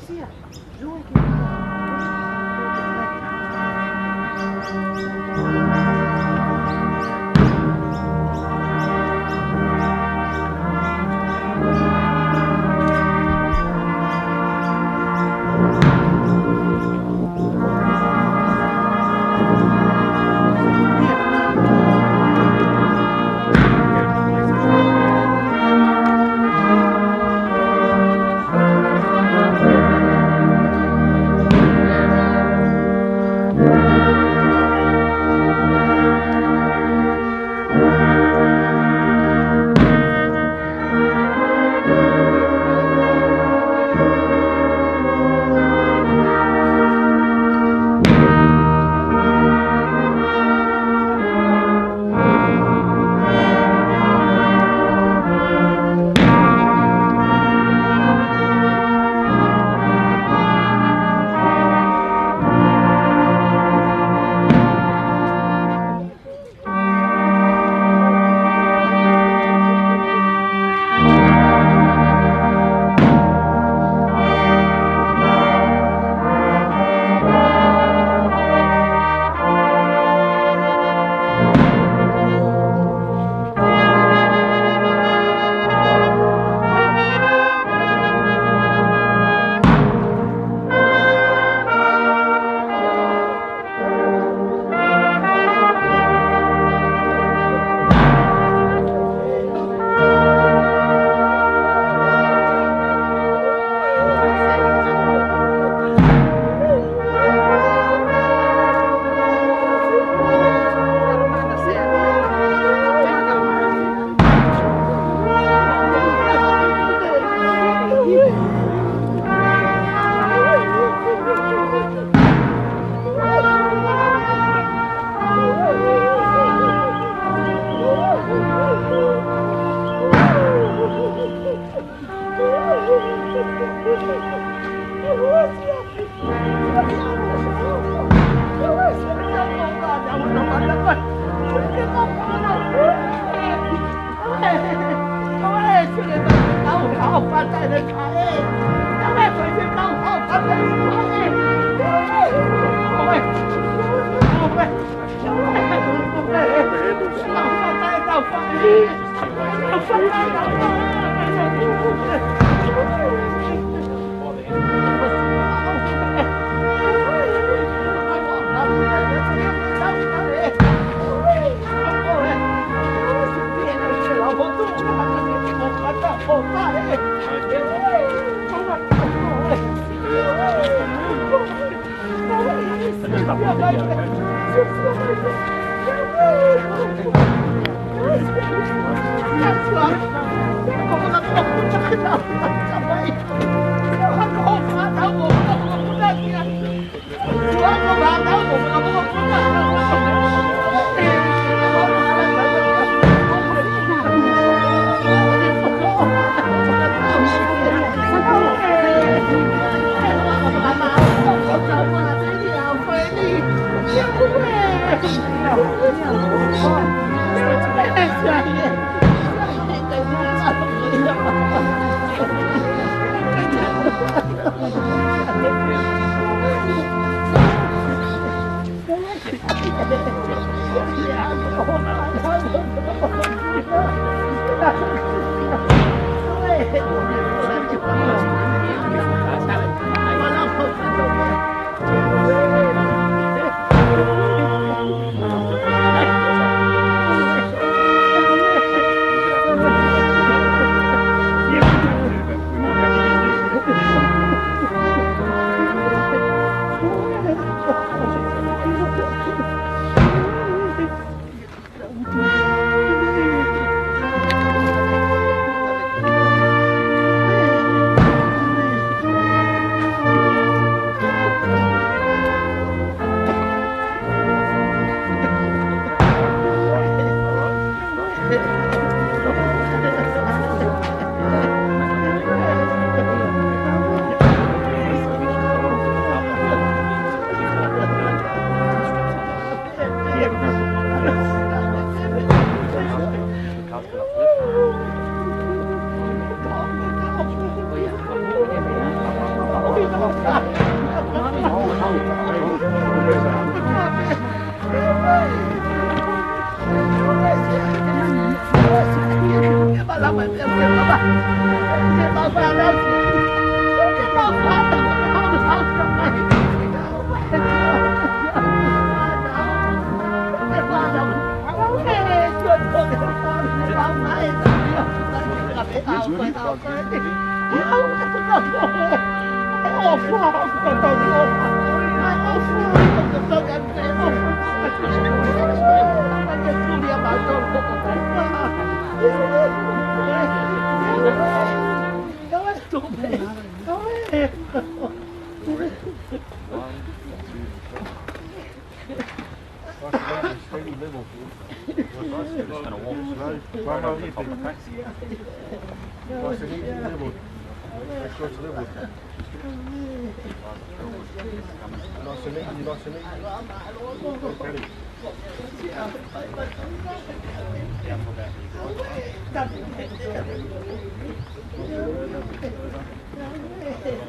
sia lui che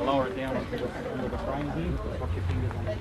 Lower it down under the frame here. Put your fingers on it.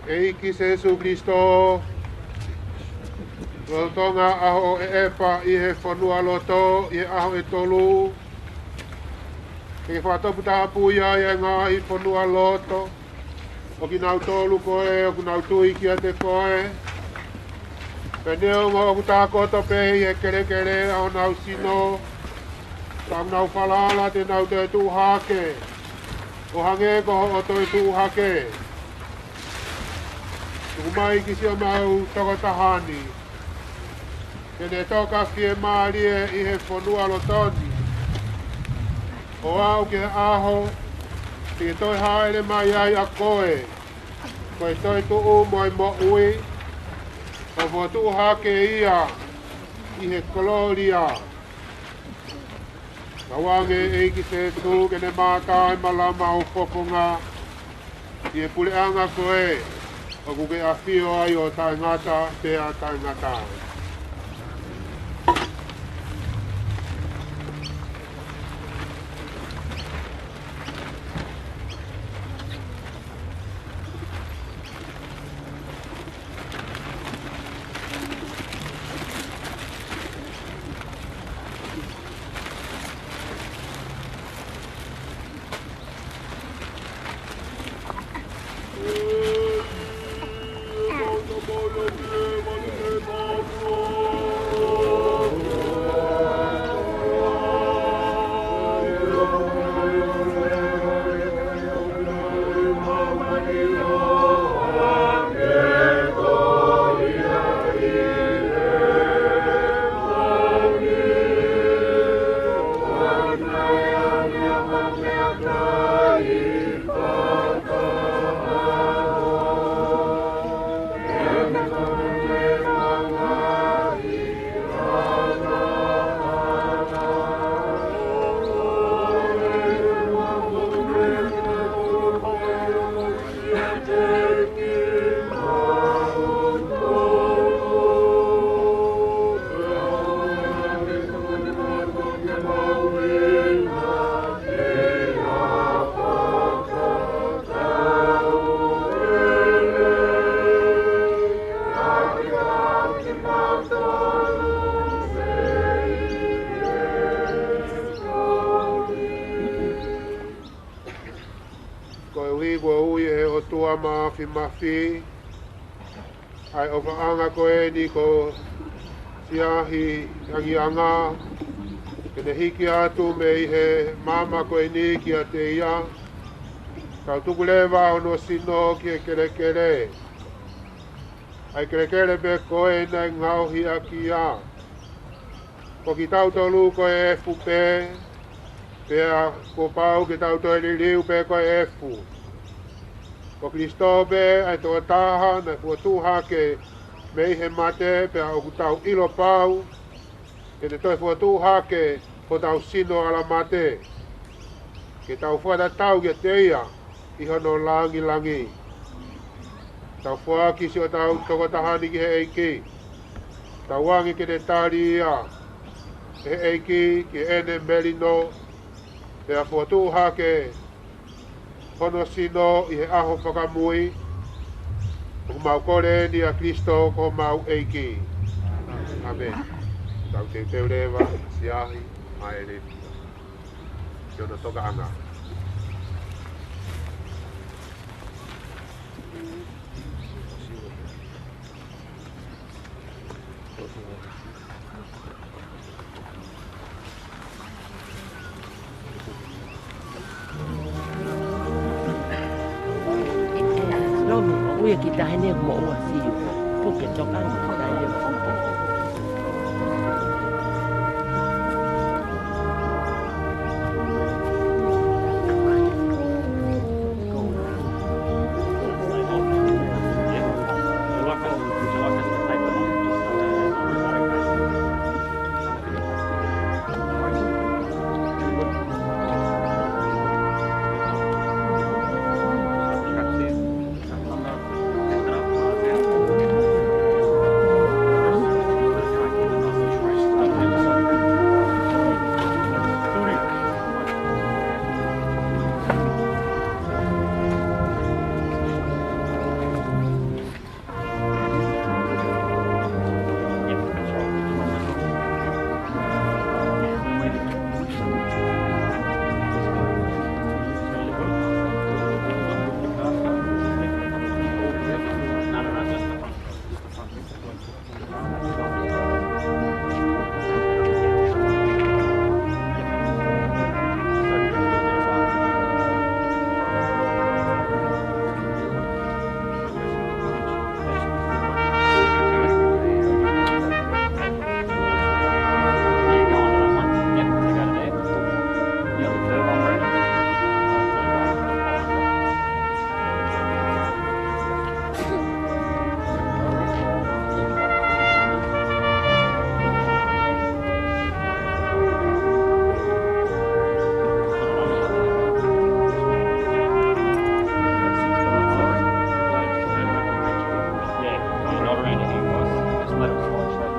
Eikis Jesu Kristo, lotonga aho e epa I he whanua loto, I aho e tolu. E whatapu tapu ia e ngā I whanua loto. O ki nau tolu koe, o ki nau tui ki a te koe. Peneo ngā oku tā koto pehi e kere kere au nau sino. Tau nau whalala te nau te tū hake. O hange ko o toi tū hake. Umai ki sia mau takotahani. Ke ne toka fie maalie I he whanua lo toni. O au ke aho, ke toi haere mai ai a koe. Koe toi tu u moi mo ui, o votu hake ia, I he koloria. Na wange e ki te tu ke ne mātai malama o poponga, I e pule anga koe, o kuke a whio ai o tai ngata, pea tai ngata. Mafi ai o anga koe ni ko siahi angi anga kene hiki atu me I he mama koe ni ki a te ia kau tuku lewa ono sino ki e kere kere ai kere kere pe koe nai ngau hi a ki a ko ki tau tolu koe e fu pe pea ko pau ki tau toi li liu pe koe e fu Ko Kristobe ai toa taha na kua tuha ke mei he mate pe au tau ilo pau ke te toi kua tuha ke ko tau sino ala mate ke tau fuata tau ke teia I hono langi langi tau fua kisi o tau toko tahani ki he eiki tau wangi ke te tari ia he eiki ki ene melino pe a kua tuha ke Hono sino I he aho whakamui, o mau kore ni a Kristo ko mau eiki. Amen. Tau te teurewa, siahi, maere. Kiona toka anga. Uia ki tahe ne mo ua siu. Puke toka anga ki tahe ne mo. let them wash that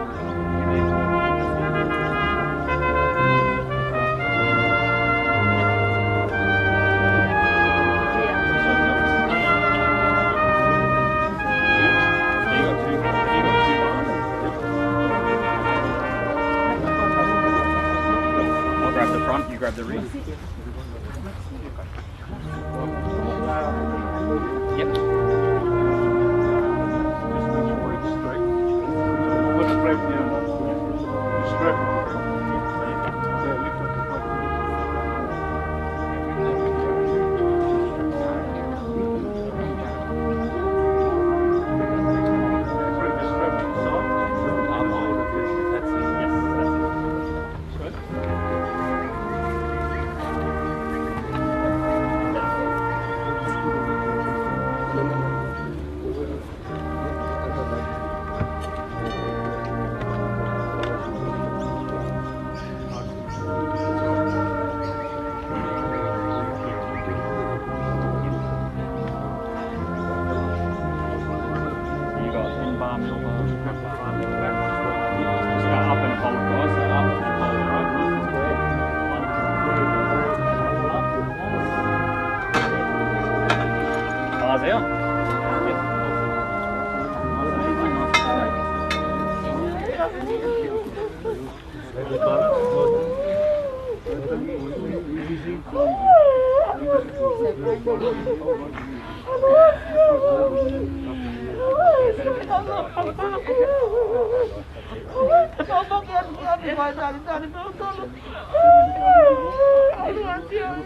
I'll grab the front, you grab the rear. Yep. Just make sure it's straight. Put the frame down. Straight. Yeah, lift up the front. Bring the strap inside. That's it. Yes, that's it. Good. You got in-bar, middle-bar, front-bar, back. Just go up and hold, guys. So up and hold, right? Bars out. Yep. Hold it tight. Hold it. Come down, come down, come down. Come in, all right, now together.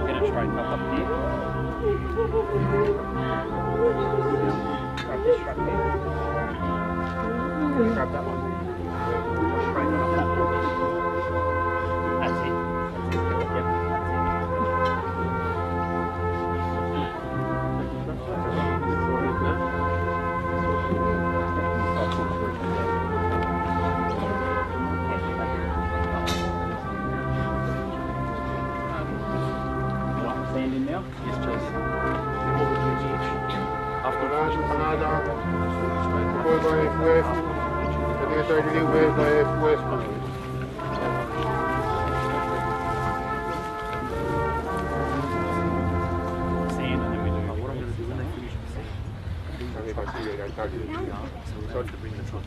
Get it straightened up here. Grab this strap here. Grab that one. Straighten it up that one. That's it. Yep, that's it. Sand in now? Yes, please. Depois vai FUF. Também está de livre da FUF. Sand and then we do water. Sorry to bring the truck.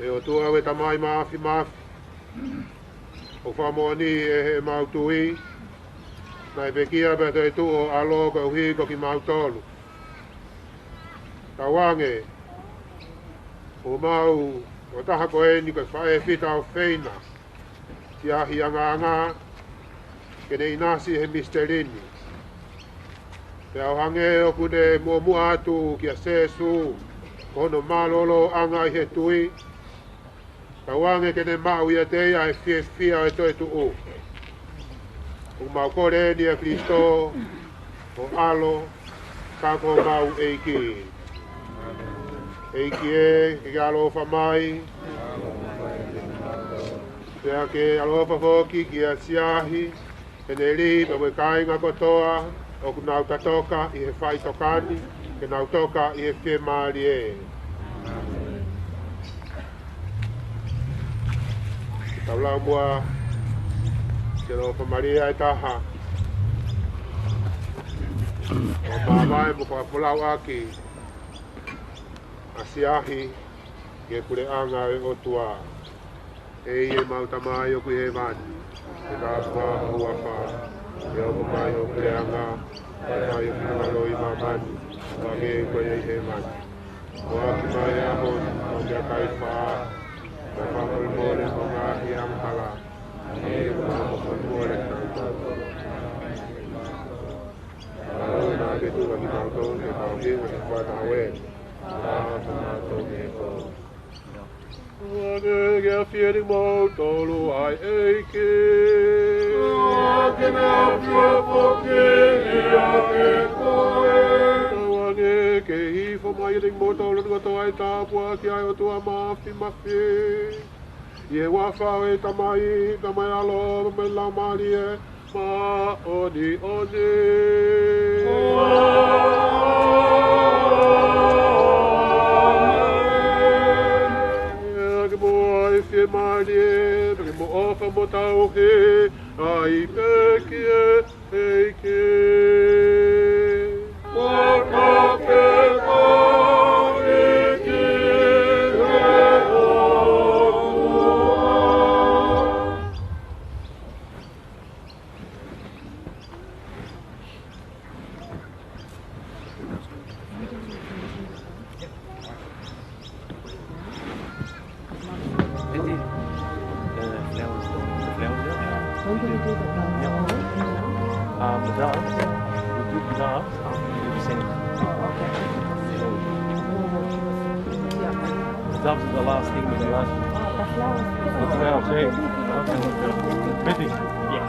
E o tua we tamai mafi mafi. O whamoni e he mautui. Nai pekia pe te tu o alo ka uhi ko ki mautolu. Tawange. O mau o taha ko e ni ka whae whita o wheina. Ti ahi anga anga. Ke ne inasi he misterini. Te au hange o kune mua mua atu ki a sesu. Kono malolo anga i he tui. Tawange ke ne mau ia teia e fie fia e toi tu o. O mau kore ni a Kristo. O alo. Kako mau eiki. Eiki e, ke alo whamai. Pea ke alofa foki ki a siahi. Ke ne li pa we kainga kotoa. O kunau katoka i he whai tokani. Ke nau toka i he whi maari e. Taulau mua. Ke lofa Maria e taha. O mamai mo kwa pulau aki. Asiahi. Ke pure anga e otua. E ie mautamai o kui he mani. E kāpua hua wha. E oku mai o pure anga. E mai o pina loi mamani. Wage e koe e he mani. O aki mai a hon. O kia kai wha. O whakul mōre mo ngāhi amhala. E o mga mōre. Ginauton e Pauhin e Whatawen. Wage gea fieri mo tolu ai eike. Wage na fiopo ke ia ke koe. Wage ke hifo mai ring mo tolu ngato ai tapua ki ai o tua mafi. Ie wafa e tamai alo me la malie ma odi. Fie marie, porque mo ofa mo tau he, ai pekie, eike. Waka peko, eke, he o Dat is de laatste ding met de laatste. Dat is wel zeker. Weet ik? Ja.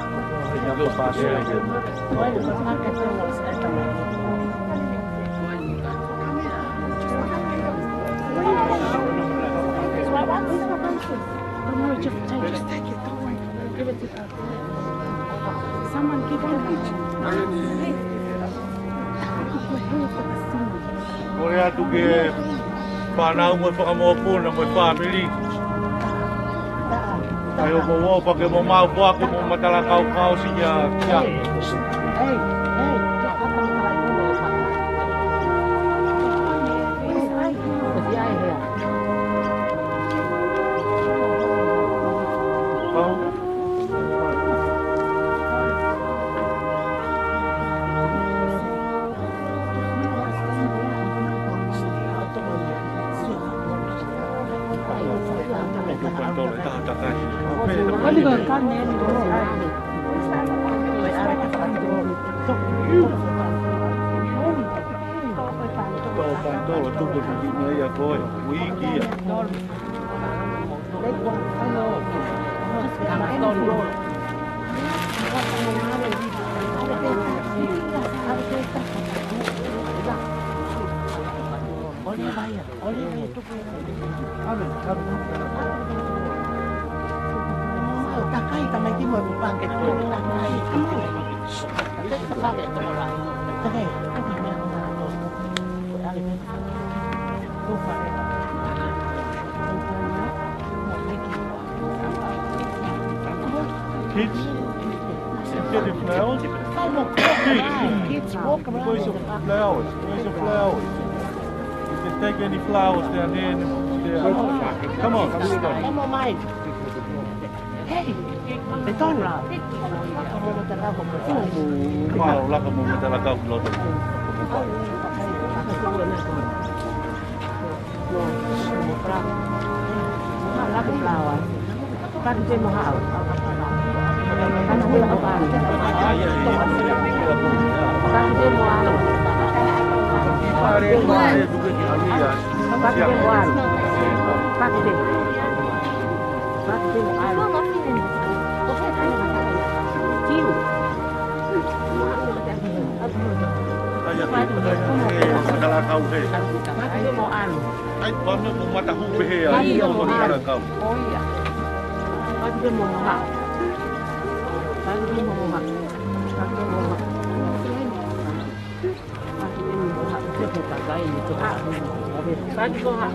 Ik wil pas zeggen. Just take it, don't worry. Give it to her. Someone give her a picture. Korea tu ke panau mo whakamopo na mo family. Ayo ko wo pa ke mo mau po ako mo matala kau siya. Hey. Tuolla tukkukin ja koi wiikiä. Takai tamaikin voi pankit takai. Takai. Kids, get the flowers. Kids walk around. Where's the flowers? Where's the flowers? You can take any flowers down there. Come on, Come on, Mike. Hey, they don't run. Mau laka mo matala kau loto. Lagu flower. Kan dia mahal. Kan dia mahal. Kan dia mahal. Mare juga di Alia. Kan dia mahal. Kan dia. Kan dia mahal. Ciu. Matala kau deh. Kan dia mahal. Ay, paano mo matahubi ya? Ay, mo matala kau. Oh iya. Kan dia mahal. Kan dia mahal. Kan dia mahal. Kan dia mahal.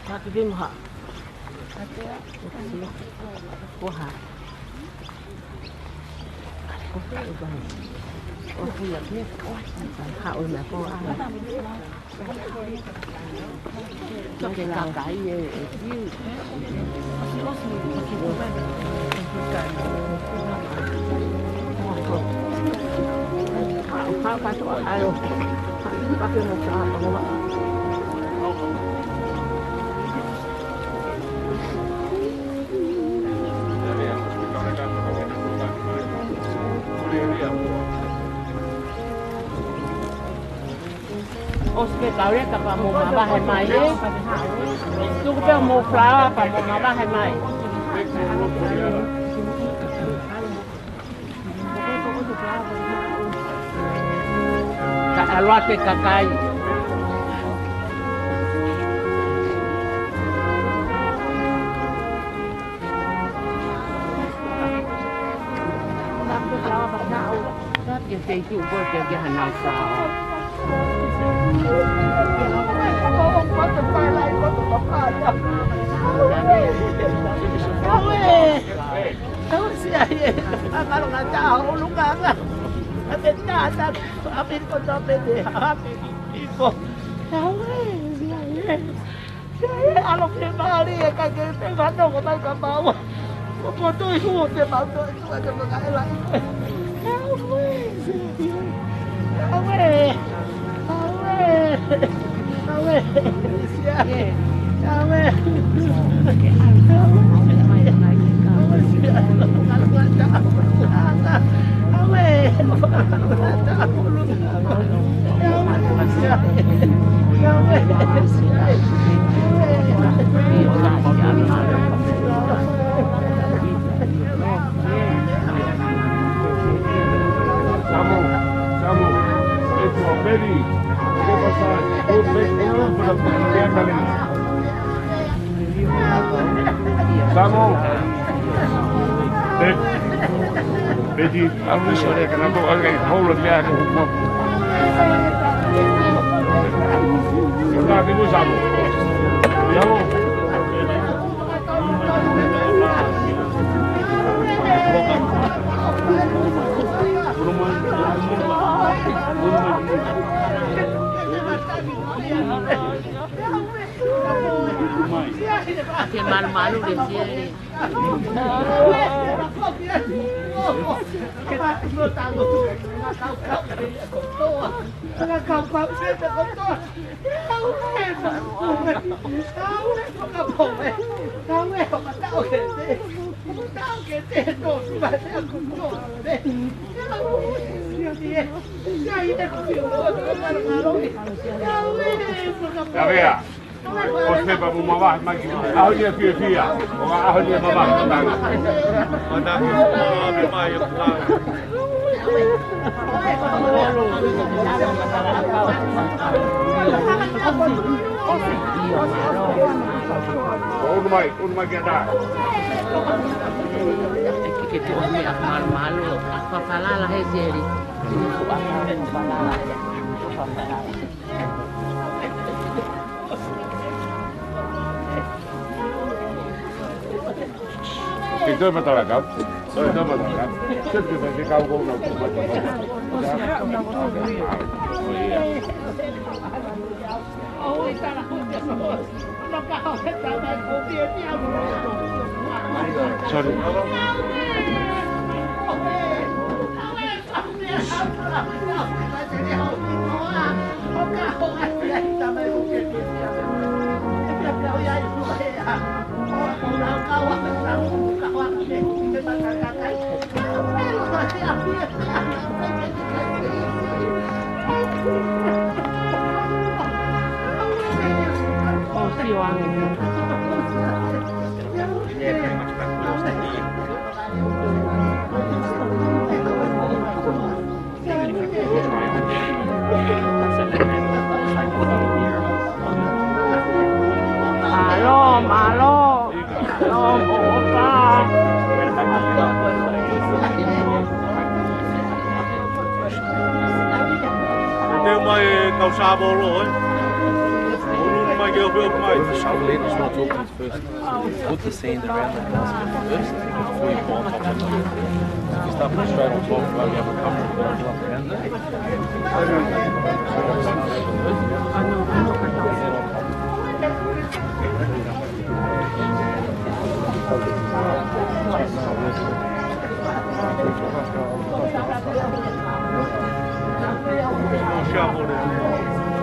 Kaki dia mahal. Wah. Oh, iya dia. Hạo mà cô ăn. Cho cái cái gì Hạo phải cho alo. pakai mau apa mau apa. Oh, sekitar dia tak mau mabah mai. Tu kita mau flower apa mau mabah mai. Alwate kakai. Yang saya itu buat dia hanal flower. Tahu siapa? Kalau nggak tahu lu nggak. Atin natan, atin ko sa pwede, atin ko. Saya alam ni Mali, kagete bato ko tayo kabawa. Puputo yung uti bato, ito ka magkailan. Samu, itu Mary, dia pasal good belum berapa kali. Samu, Betty, aku sorry kenapa orang haulah dia aku mau. Kita dulu Samu, Samu. Que malu-malu di sini. Ya, Você para uma barra mais a olha fia, a olha mamá, anda aqui mais Uno mais que dá. Que tu homem malu-malu, apa falar lah hezeli. Itu betul kan? Itu betul kan? Sebab kita kau kau nak sorry. Oh, si wangi. Malo, Nếu mai cầu xa vô rồi. Mai kêu kêu mai. Shovel in is not open first. Put the sand around the basket first before you go on top of it. If you start putting straight on top, while you have a cover, you don't jump around there. Shovel in.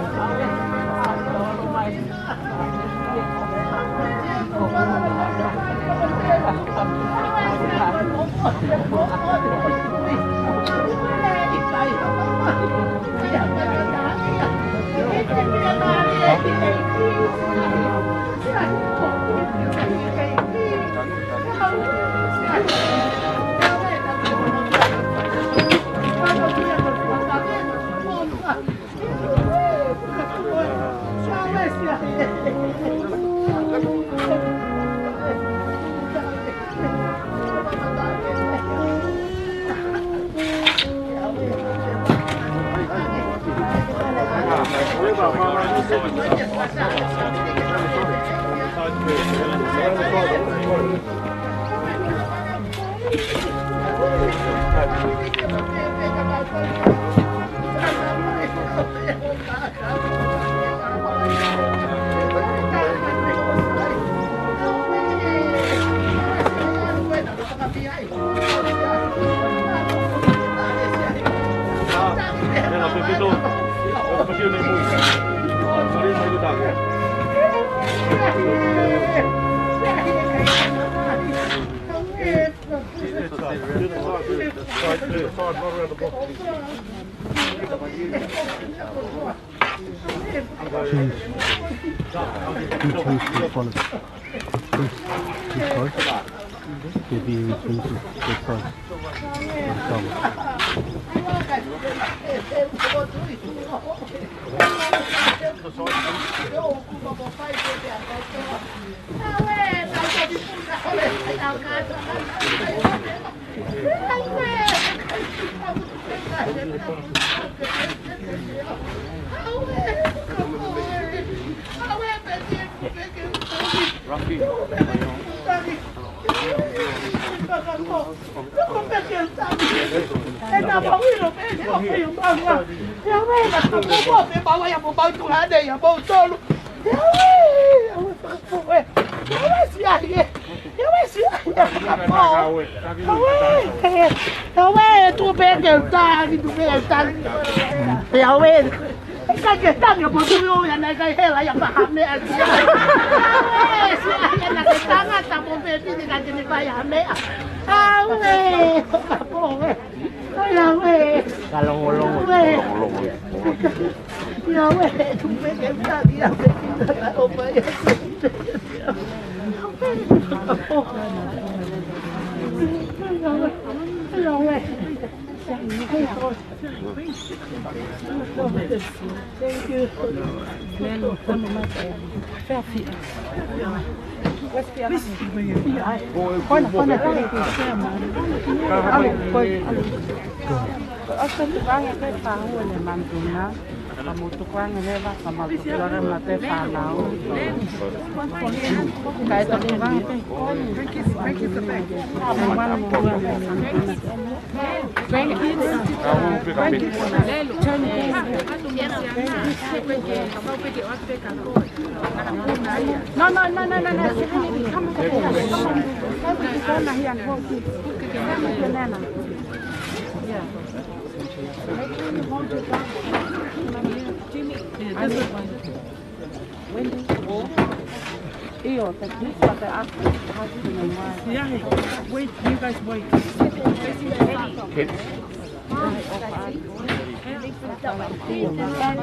Wait, you guys wait.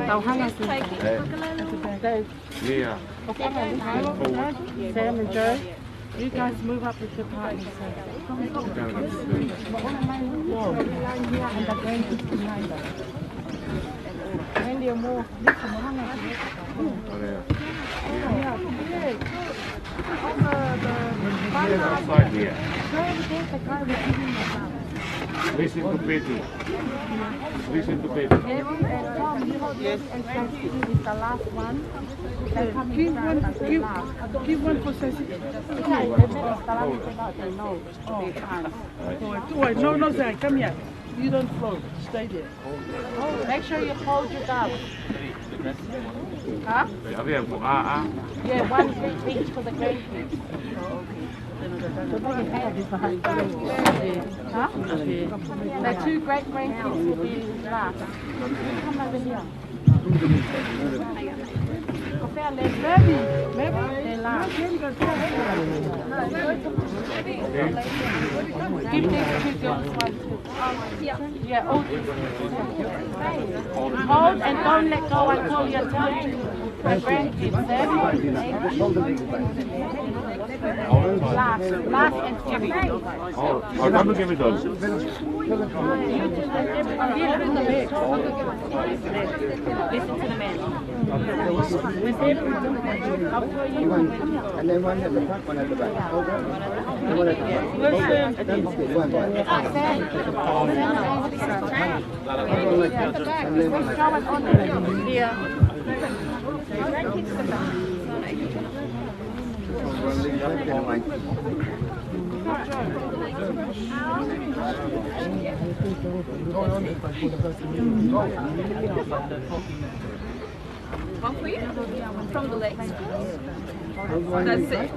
Tàu hang là Yeah. Sam and Joe, you guys move up with the party. Wendy and more. Outside here. Listen to Betty. Listen to Betty. Yes. Is the last one. Give one for Ceci. Wait, no, Zach, come here. You don't float. Stay there. Make sure you hold your dog. Huh? Yeah, one each for the grandkids. Huh? The two great grandkids will be last. Come over here. Give this to John's one too. Yeah, hold it. Hold and don't let go until you're telling my grandkids. Laugh and give it. I'll come and give it those. Listen to the man. And then one at the front, one at the back. One at the One for you? From the legs. That's it.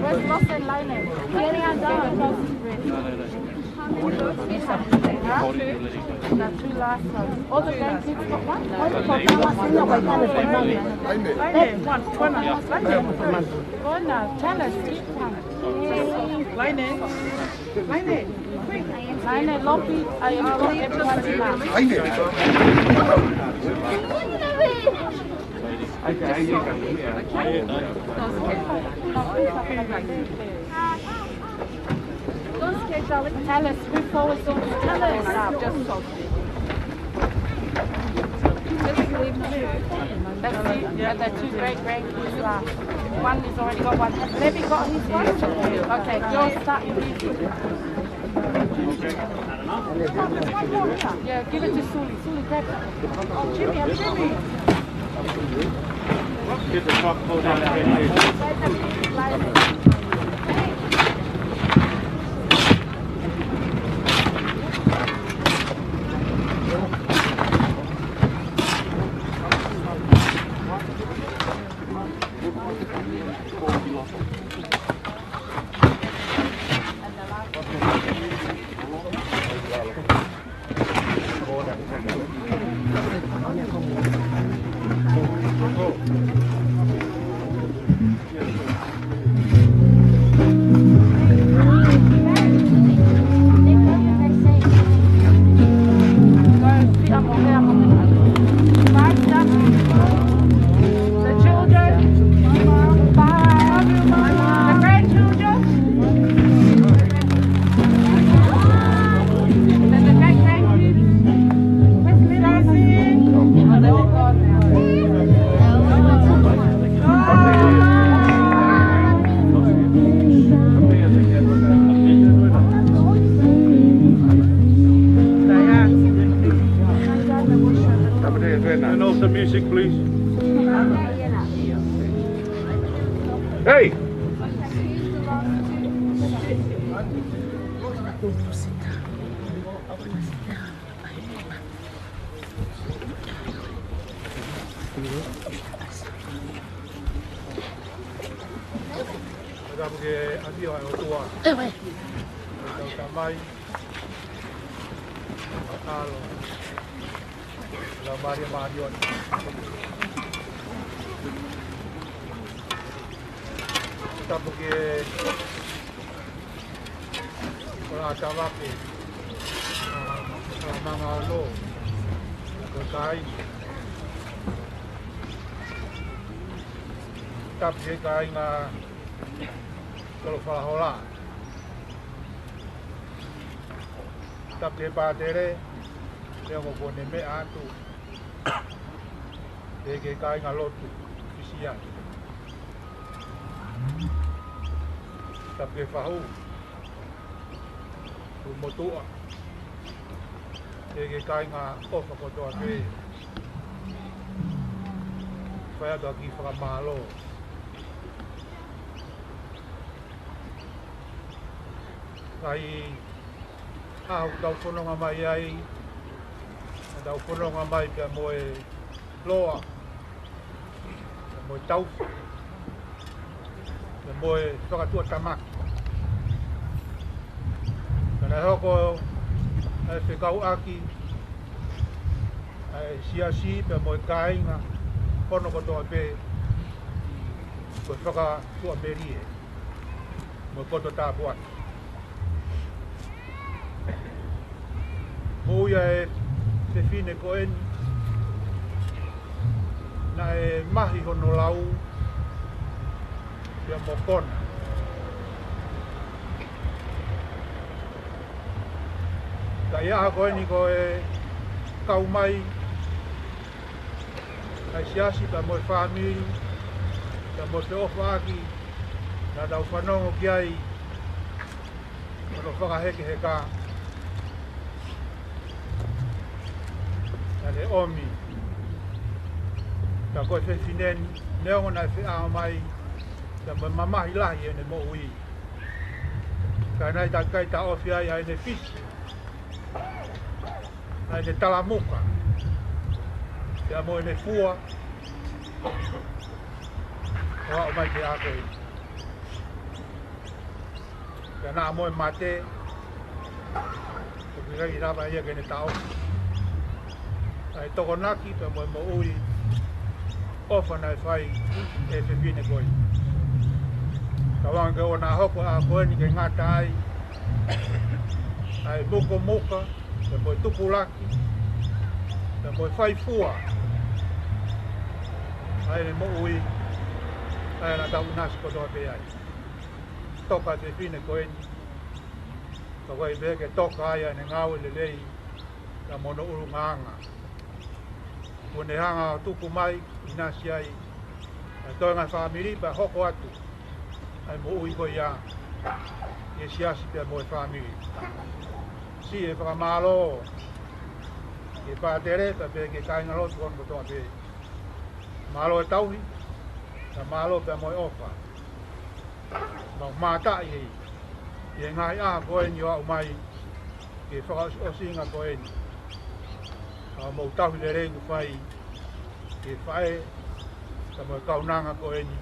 Where's Lost and Lionel? The two last ones. All the grandkids got one? One now. Tell us which one. Lionel, Loppy, I am got everyone's mouth. Tell us before we go. Tell us. Just that's it. And the two great grandkids last. One is already got one. Has Levy got his one? Okay, Joe, start with you. Yeah, give it to Sully. Sully, grab it. Oh, Jimmy, Jimmy. Get the top pulled down. And off the music, please. Hey! Madam ke andi wa tua. Kamai. Alo. La Maria Marion. Kita pergi kalau acara ke Mama Lo ke Kai. Kita pergi Kai na kalau Falahola. Kita pergi Padere. Dia mau buat neme atu. Dia Kai ngalotu kisian. Tapi fahu motua dia Kai nga ofa kotoa ke whai atu aki whakamalo. Kai au tau whanonga mai ai, tau whanonga mai pia moe loa, pia moe tauwhi, pia moe whakatua tamaki. Kana hoko ai whekau aki, ai siasi pia moe kāinga, whono kotoa pe, koe whakatua merie, moe koto tāpuati. Moia e te whine ko eni, na e mahi hono lau, pia mokona. Ka iaha ko eni ko e kau mai, kai siasi pa moe whamiri, pa moe te ofa aki, na dau whanongo ki ai, ono whakaheke he ka. Nale omi, ka koe whewhineni, neongo nai whiao mai, ka moe mamahi lahi ene mo ui. Ka nai ta kai ta ofi ai ai ne fisi, ai ne talamuka, ka moe ne fua, o mai te ako i. Ka naa moe mate, ka pirai raba ia ke ne ta ofi. Ai toko naki pe moe mo ui ofa nai whai e whiwhine koi. Ka wanga o nā hoko a koeni ke ngata ai, ai muko muka, pe moe tupulaki, pe moe whai fua. Ai ne mo ui, ai na tau nasi kotoa pe ai. Toka te whiwhine koeni, ka wai beke toka ai ne ngau le lei, ka mono uru nganga. Kone hanga tupu mai, inasi ai, toi ngai whamiri, pa hoko atu, ai mo ui ko ia, e siasi pia mo e whamiri. Si e whakamalo, e pātere, pa pe ke kāinga lotu kono kotoa pe. Malo e tauhi, na malo pia mo e ofa. Ma mātai hei, e ngai a koeni o au mai, ke whakaosinga koeni. Mau tahu le rengu whai e whae ka mo kaunanga ko eni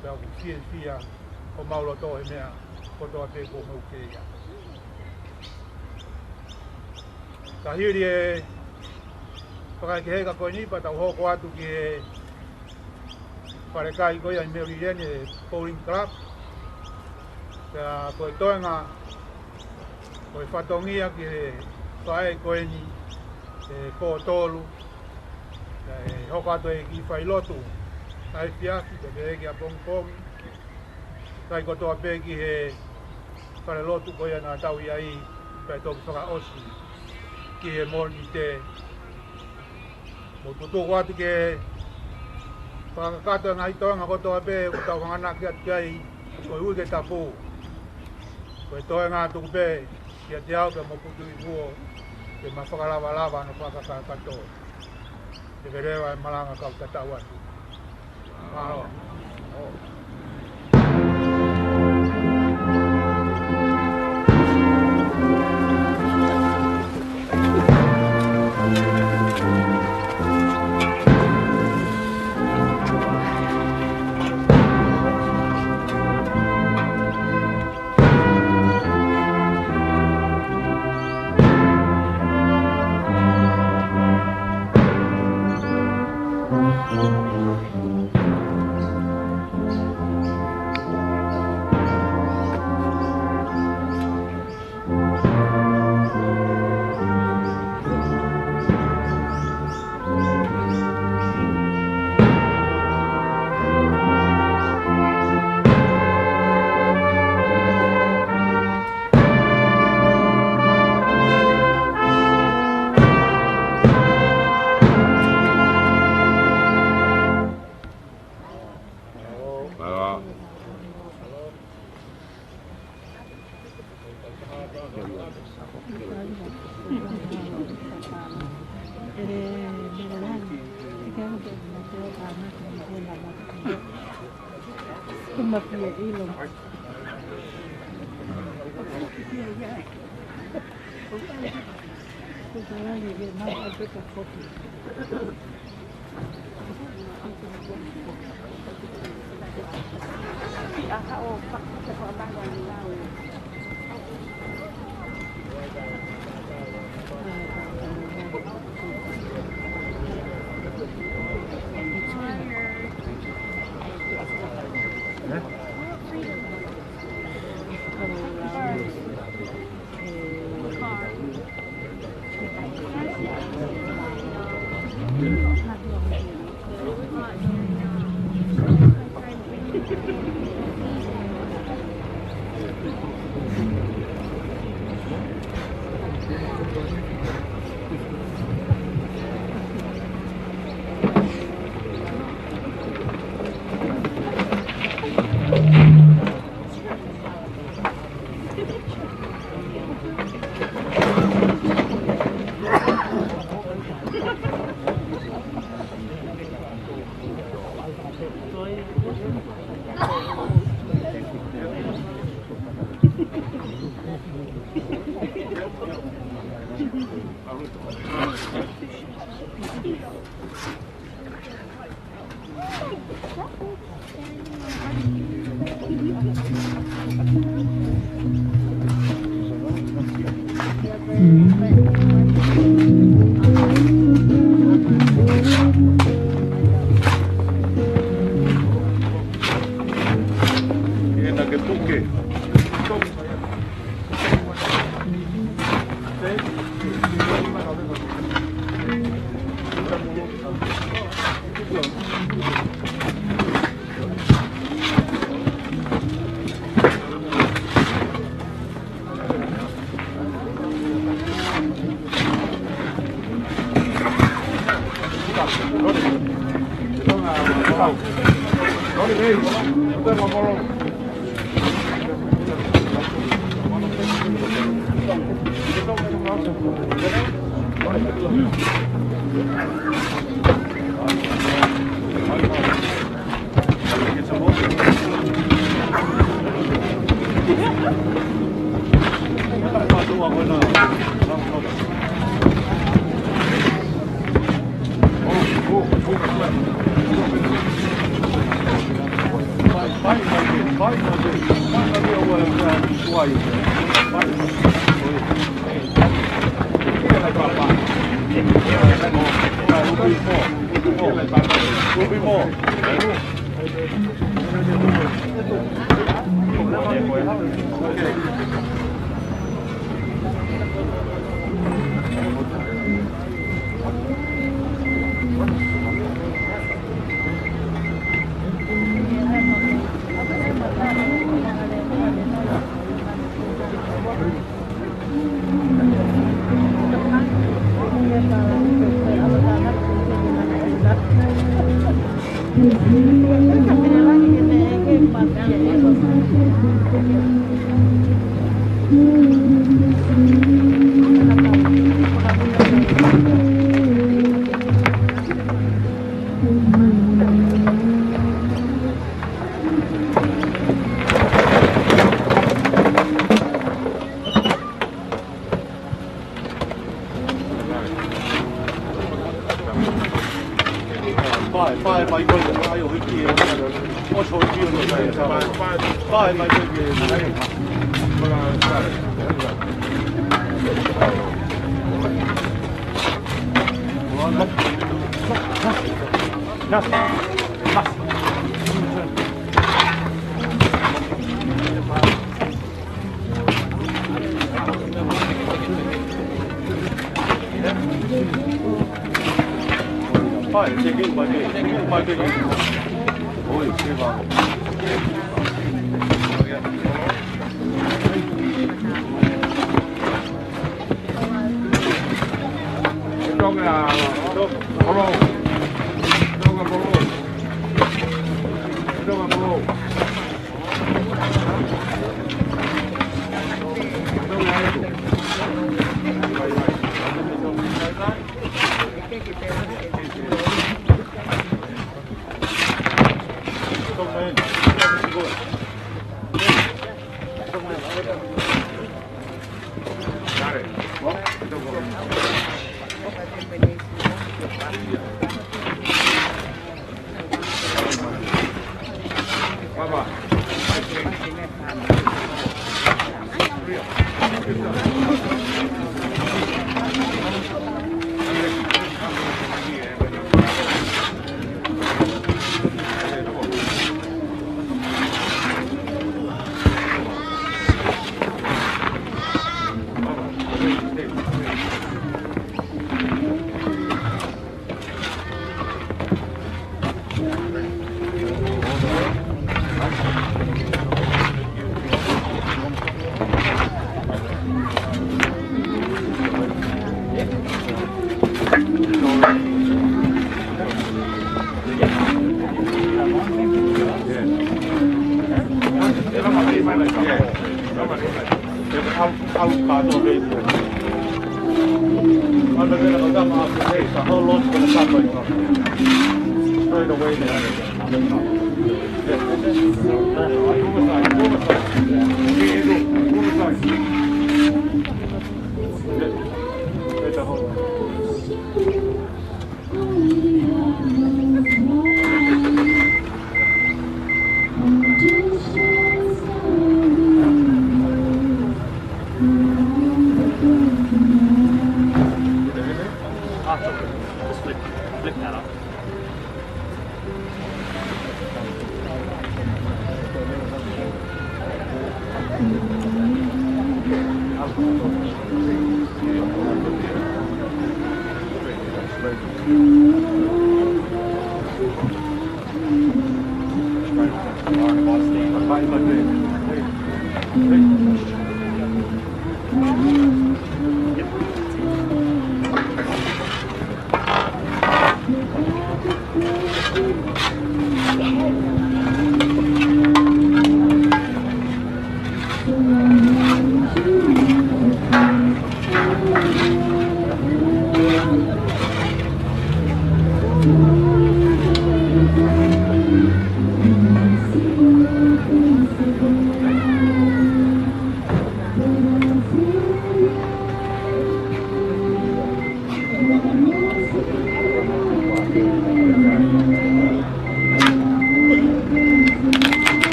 pia ku fia o maulo tō he mea kotoa te ko mau keia. Ka hiri e whakai ke heka koe nipa tau hoko atu ki e wharekai koe ai meuri rene e Bowling Club pia koe toenga koe whatongia ki e whae koe ni e ko tolu e hoko atu e ki whai lotu ai fiaki te pēki a pongpong kai kotoa pēki he whare lotu koia nā tau i ai pai tōku whaka osi ki he moni te mo tutuku atu ke whakakato ngai toanga kotoa pē u tau whangana ki atu kai koe ui ke tapu koe toenga atu pē ki a te au ke mo putu i huo ke ma whakalava no whakakato. Te verewa e malanga kau tatau atu. Mahalo.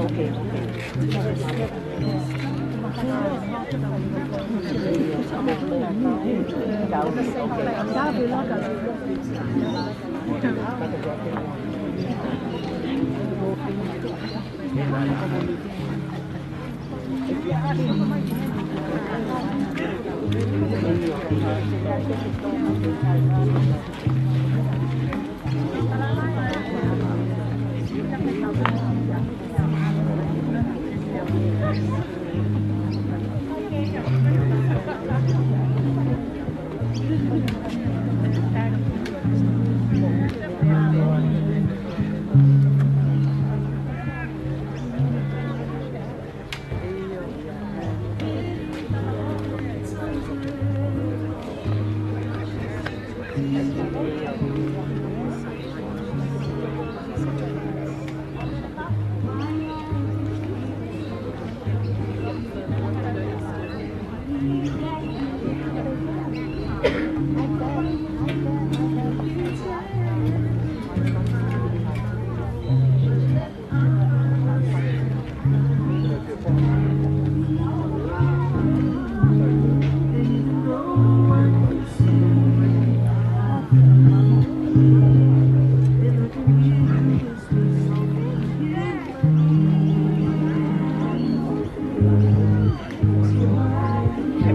Okay.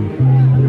Thank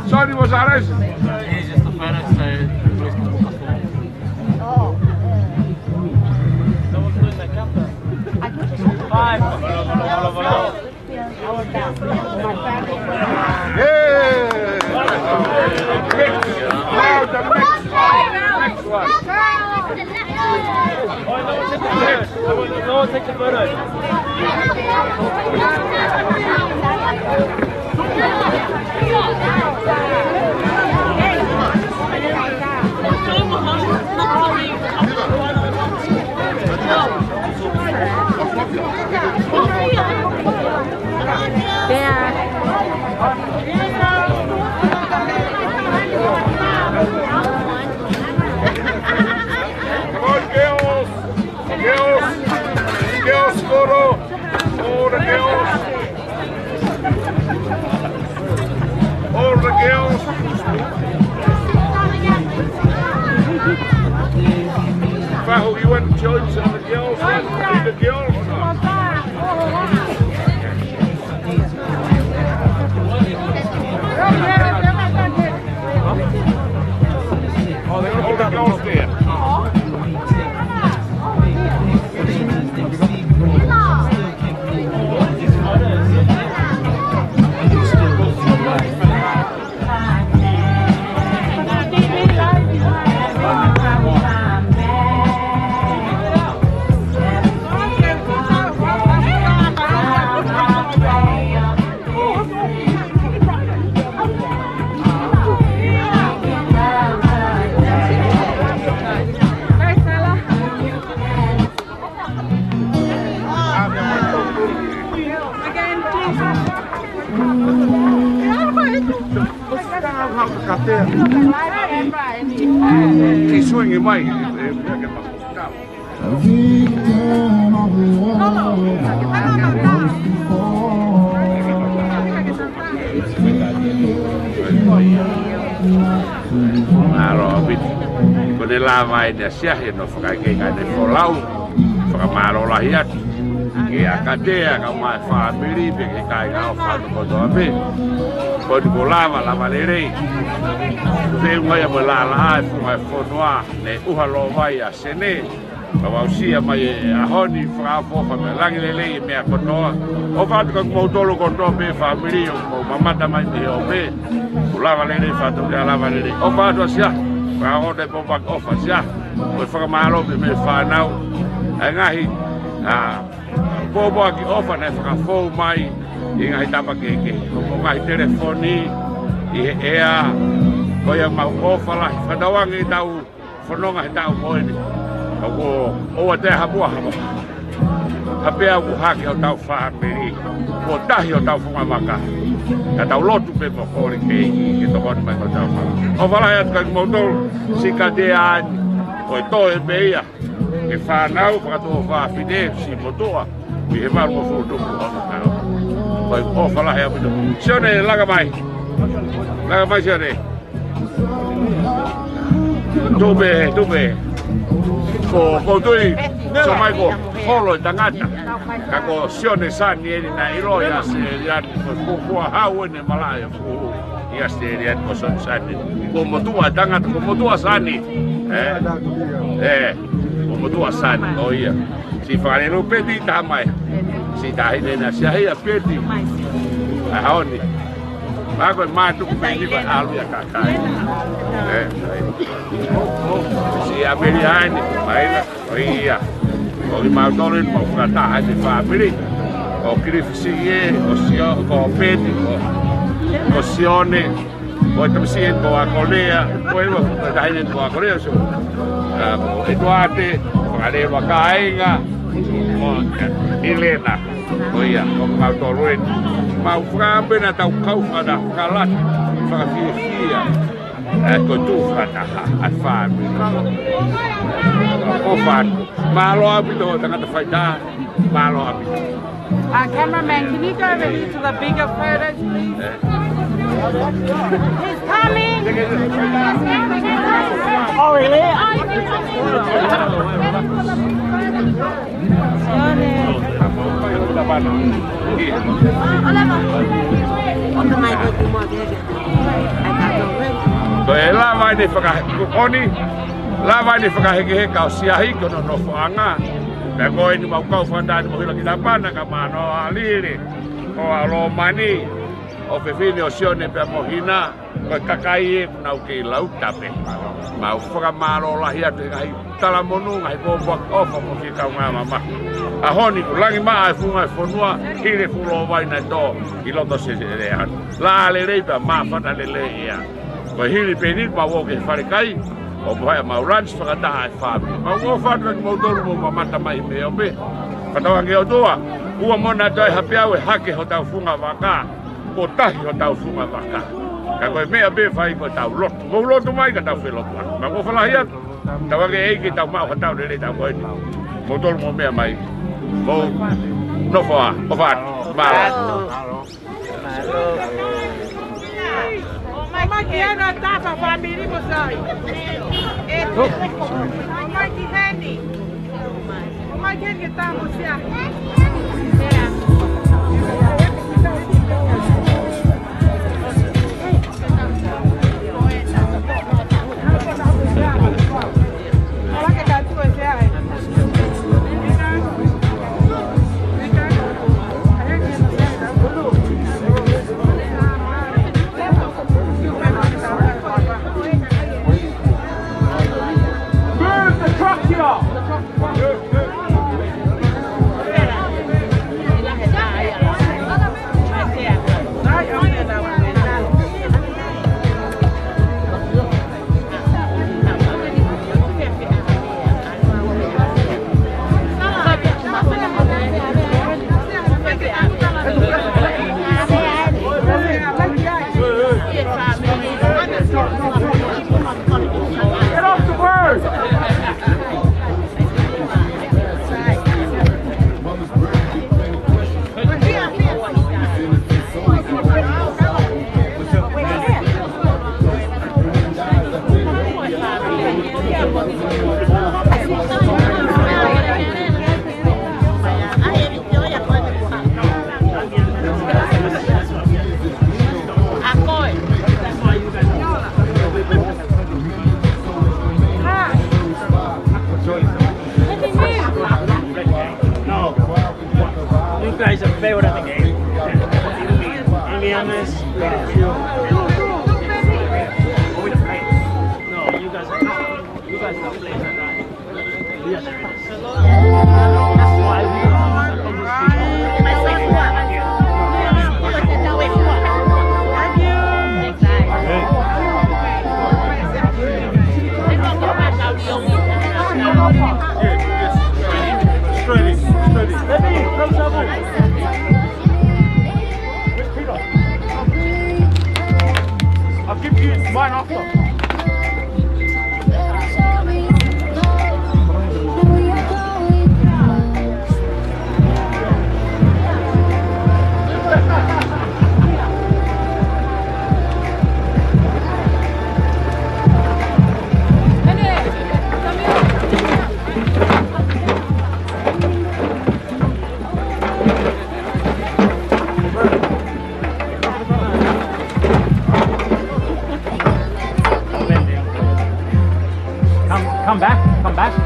Sorry, was Ares? He's just the furthest, so Luis can walk us forward. Someone's doing that jumper. Five. No one take the photo. Well, you went Jones and the girls, the girls. Oh, they're going to put that girls there. Ki swingi mai. Arobit. Kone lava ina sia no whakaike ka ne wholau. Whakamaro lahiat. Ke akatea ka mai whamiri pe ke kai ka o whatu kotoa pe. Kone ko lava lerei. Pe ngai mo la ai funga fonua ne uhalo vai a sene. Ka wausia mai ahoni whakafo me langi lelei me a kotoa. O whatu ka kumautolo kotoa pe whamiri o mamata mai te o pe. Lava lerei whatu ke lava lerei. O whatu asia. Whakahode popak ofa sia. Koe whakamaro pe me whanau. E ngahi. Popo aki ofa ne whakafou mai. I ngahi tapa keke. Ko ngahi telefoni. I ea. Koe mau ofa lahi. Whanawangi tau. Whanonga he tau moeni. Ko oa te hapua hapa. Hapea ku haki o tau whaamiri. Ko tahi o tau whungamaka. Ka tau lotu pe mo kore kei. Ke tokoni mai ko tau whanga. O whalai atu ka kimoutolu. Sika te aani. Koe toe pe ia. Ke whanau whakatoa whaafide. Si motoa. Mi he maru mo furutuku ono kao. Koe o whalai apitu. Sione laga mai. Laga mai sione. Tupe. Ko tui, so mai ko holo i tangata. Ka ko sione sani eri na iro ia se riani. Ko kua hau ene malaya ku ia se riani ko son sani. Ko motua tangata, ko motua sani. Ko motua sani, o ia. Si whanero peti tamai. Si tahine na siahia peti. Haoni. Ako matuku peti pa alu ya kakai. Si Ameriani, maina, o ia. O i mautorin, mo whakataha te whaapiri. O kirifisiye, o sio, ko peti, ko sione, ko tamsien, ko a kolea, ko ewa, ko tahine ko a kolea, so. Ko etuate, whakareva kainga, ko Elena, ko ia, ko mautorin. Mau whakapena tau kauwhana, whakalata, whakawhiawhia. Ko tu whataha, at whaamiri. Ko whatu. Malo apito, tangata whaita, malo apito. Cameraman, can you go over here to the bigger photos, please? He's coming! Oh, really? Koe la vai ni whakahekoni, la vai ni whakahekeheka o siahi kono no whaanga. Pea koe ni mau kau whandani mo hila ki tapana ka mano a liri, o a lo mani, o whewhine o sione pea mo hina, koe kakai e punau ki lautape. Mau whakamaro lahi atu e ngahi talamonu, ngahi pōpuak ofa mo ki kau ngā mama. A honi ku langi maa e funga e whanua, hire fulo vai na tō, i loto se re anu. La le reipa maa whana le le ea. Ko hili penit ma wo ke wharekai, o mohai mau ranch whakataha e whāmi. Ma wo whātua ki mautoru mo mamata mai me o me. Whatawange o toa, ua mona toi hapeau e hake ho tau funga waka, ko tahi ho tau funga waka. Ka koe mea be whai ko tau lotu. Mou lotu mai ka tau whelotu anu. Ma wo whalahiat, tawange eiki tau mau hatau nere tau koe ni. Mautoru mo mea mai. Mou nofoa, o whātu, malo. Mamãe que é na tapa, família, você. Mamãe que rende. Mamãe que está você. seurata que Indiana's no, you guys don't play that. Yes. That's why we don't Steady. I'll give you mine after. Come back.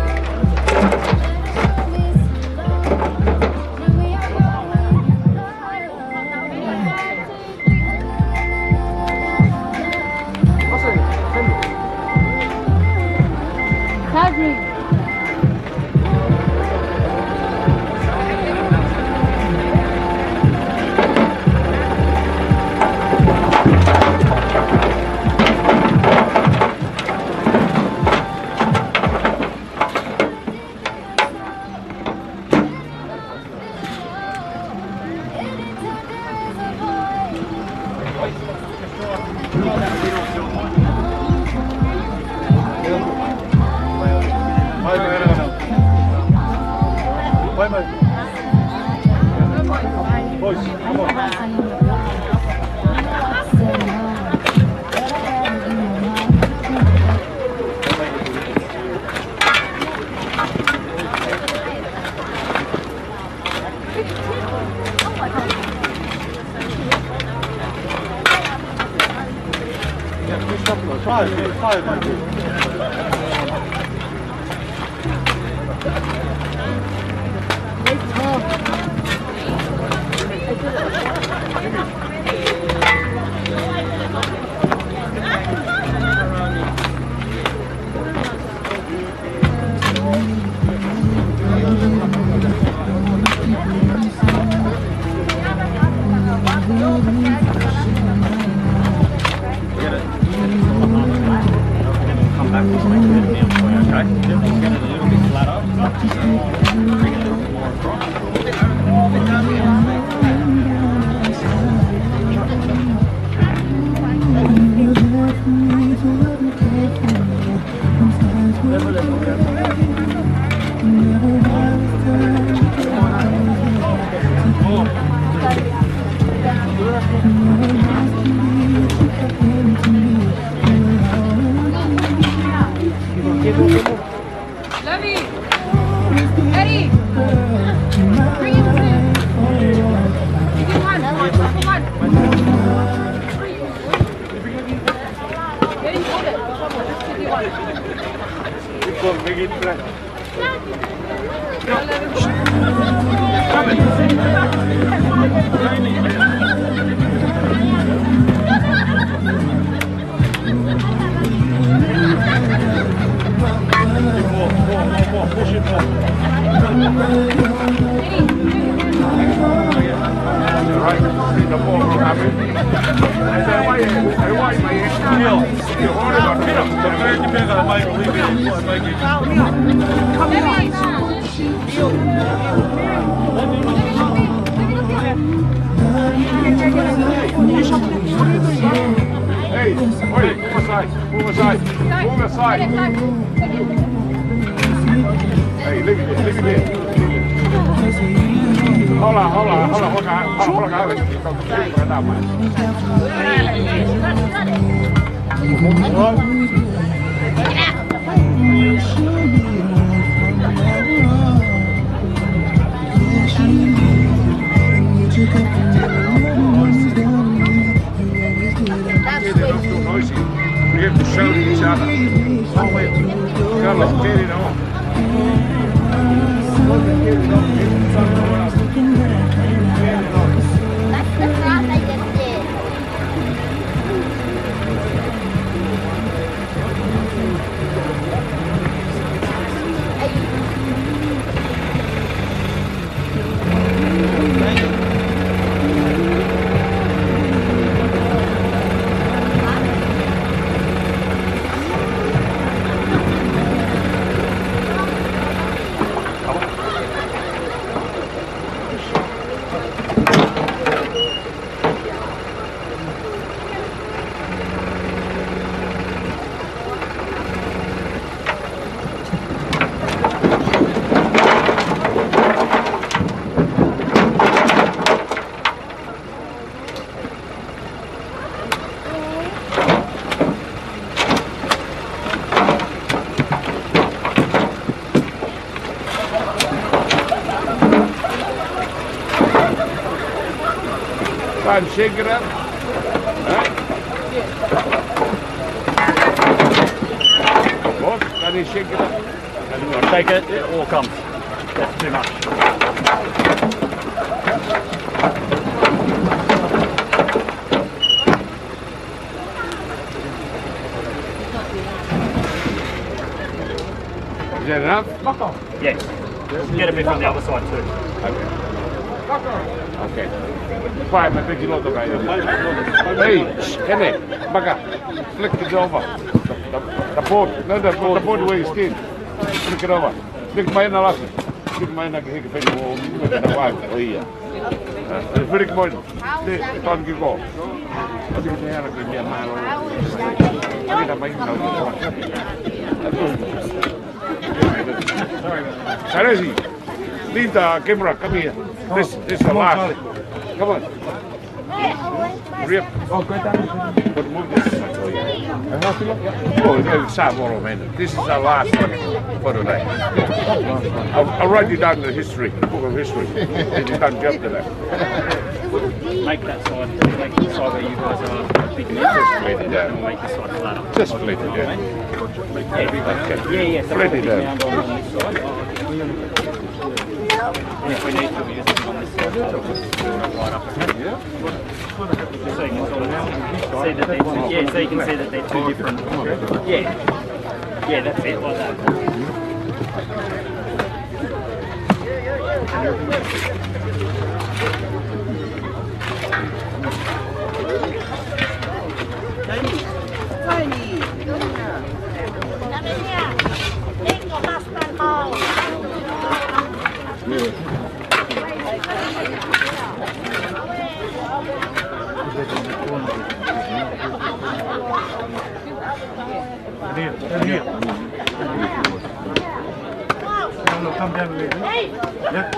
Get it on. Time shake it up. Huh? What? Can you shake it up? Take it, it all comes. That's too much. Is that enough? Yes. Get a bit from the other side too. Okay. Fine, maar een lot erbij. Hey, Kenny, Bakka, flick it over. The board, no, the board where you stand. Flick it over. Flick mij naar lassen. Flick mij naar gekeken van de wagen. Oh hier. Flick mooi. Nee, dan ik go. Als ik het eigenlijk niet meer maal. Ik dat mij nou niet. Sarezi, leave the camera. Come here. This is the last. Come on. Rip. Oh, go down. But move this. Oh, it's a This is the last one for the night. I'll write it down in the history, book of history. Then you can't jump to that. Make that side, make the side where you guys are picking it. Just split it down. Make the side flatter. Just split it down. Yeah. Split it down. If we need to, we use it on this side. Right up again. Yeah. So you can sort of see that they're two, so you can see that they're two different. Yeah, that's it, like that. Come down a little. Yeah.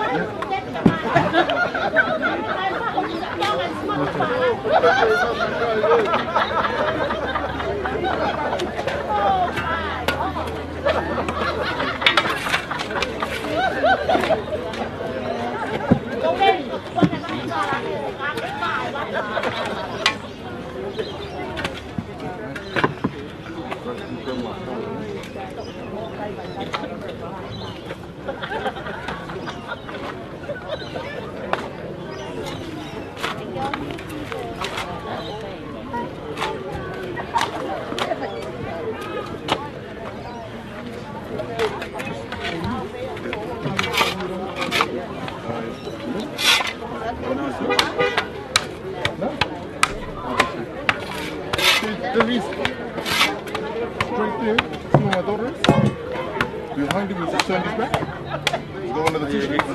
There is straight there, two of my daughters. Behind him is a Chinese back. You got one of the t-shirts.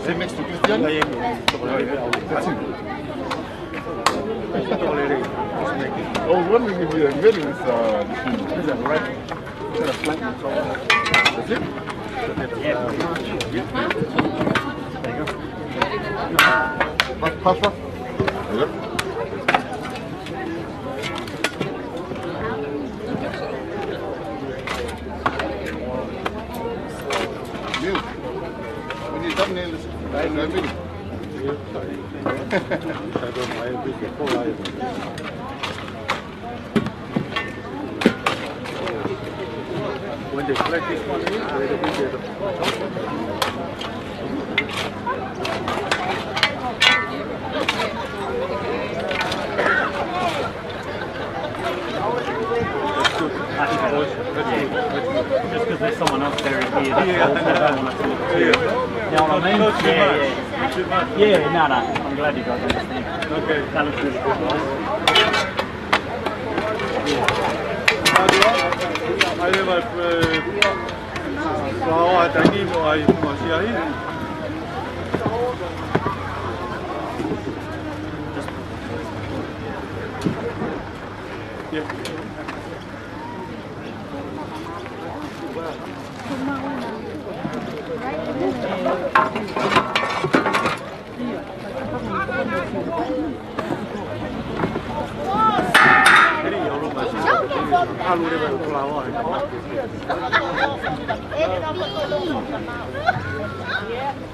Sit next to Christian. That's him. I was wondering if you had met him with the shoes. Is that right? Is that a flat? That's it? Pass. There you go. When you thumbnail is When they select this one, they Just because there's someone else there here. You know what I mean? Yeah, no. I'm glad you guys understand. Okay. That looks really good, guys.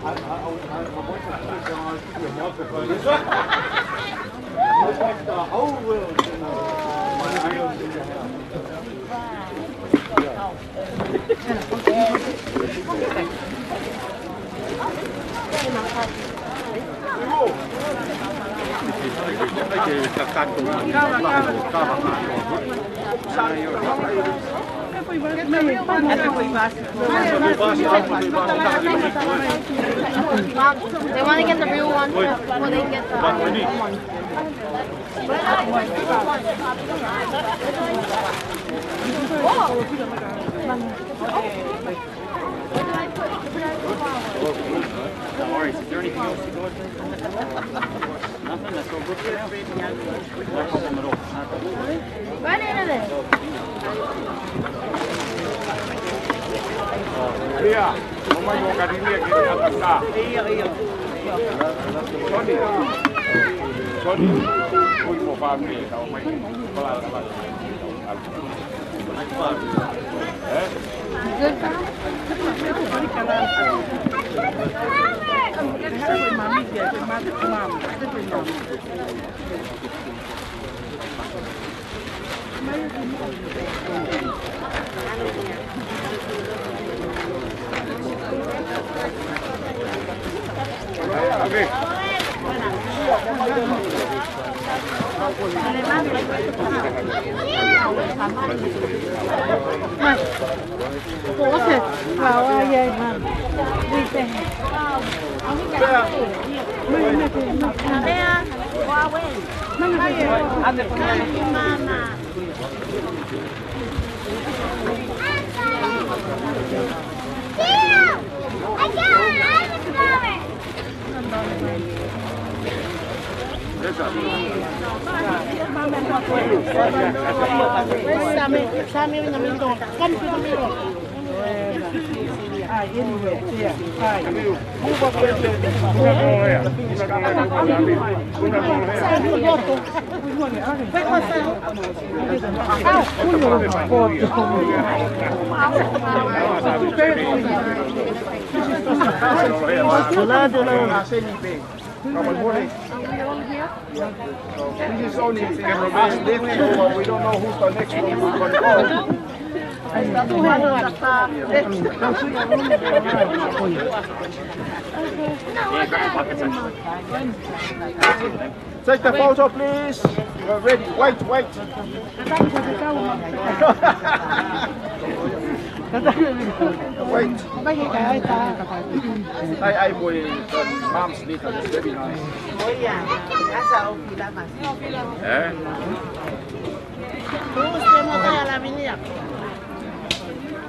They want to get the real one, or they can get the one. No worries. Is there anything else you go with? Nothing? That's all good for now? No problem at all. Right into this. Iya, mau bukan ini yang ini atas kah? Sony, pun mau family kalau main pelan pelan. Okay. Có thể vào về mà đi xem. Sammy in the middle. Come to the middle. Anyway, yeah. Move up a little bit. This is only us left over. We don't know who's the next one who's going to go. Take the photo, please. We're ready. Wait, wait. Wait. I will mom's little. It's very nice.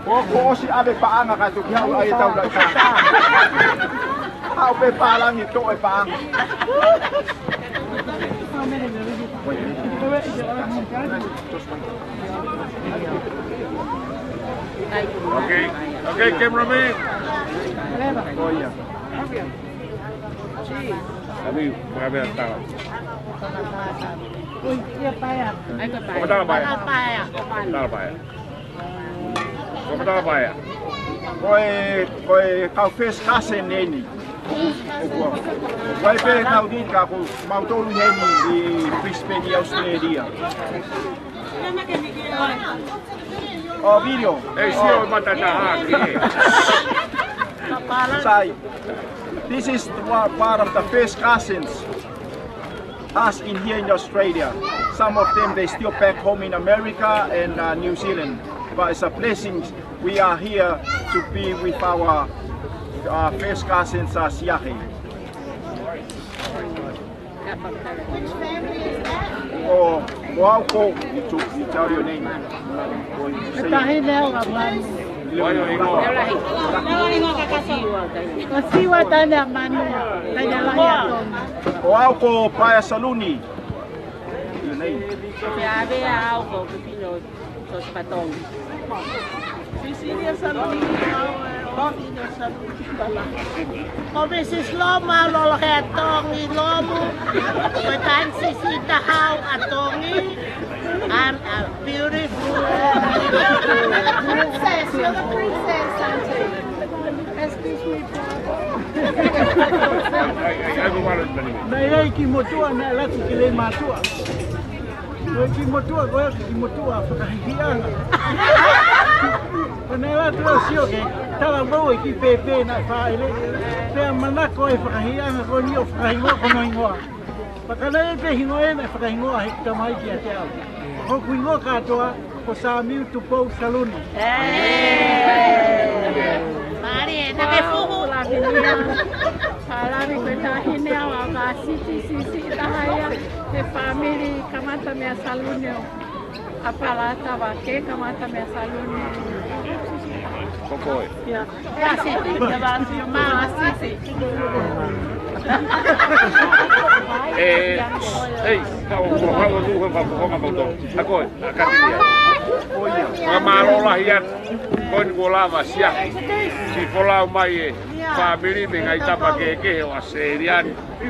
Kung si Abe paang ako yaw ay taw lang ka. Abe pa lang ito ay paang. Okay, okay, cameraman. Oh yeah. Kami mengambil tangan. Apa apa ya? apa ya? Apa ya? Koi kau face cousin neni. Koi pe kau di kau mau tolu neni di Brisbane Australia. Oh video. Sio mata dah. Sai. This is part of the face cousins. Us in here in Australia. Some of them they still back home in America and New Zealand. But it's a blessing we are here to be with our first cousins Siahi. Which family is that? Oh, wow, you tell your name. Kasiwa tanda manu. Tanda lahir. Wow, ko Paya Saluni. Your name. Mrs. Loma Lolhetong Lomu. Wetan Sisita How Atongi. I'm a beautiful Princess, you're the princess, Auntie. Excuse me, Ai ko wala tani. Nei ki motua na lati ki le matua. Koe ki motua, koe ki motua whakahihianga. Pane la tua sio ke tala mau ki pepe na whaere. Pea manako e whakahihianga ko ni o whakahingoa kono ingoa. Pakana e pe hingoa e na whakahingoa he tamai ki a te au. Ko kuingoa katoa ko sa miu tupou saluni. Mari, na me fuhu. Parami koe tahine au a ka sisi tahaya he family kamata mea saluneo. A palata wake kamata mea saluneo. Kokoi. Ya sisi, ya bantu maa sisi. Ei, kau hawa tu kan papu kau ngapa tu? Aku, akan dia. Kamaro lahian, kau ni golava siap. Si pola mai family mengai tapa keke o aserian.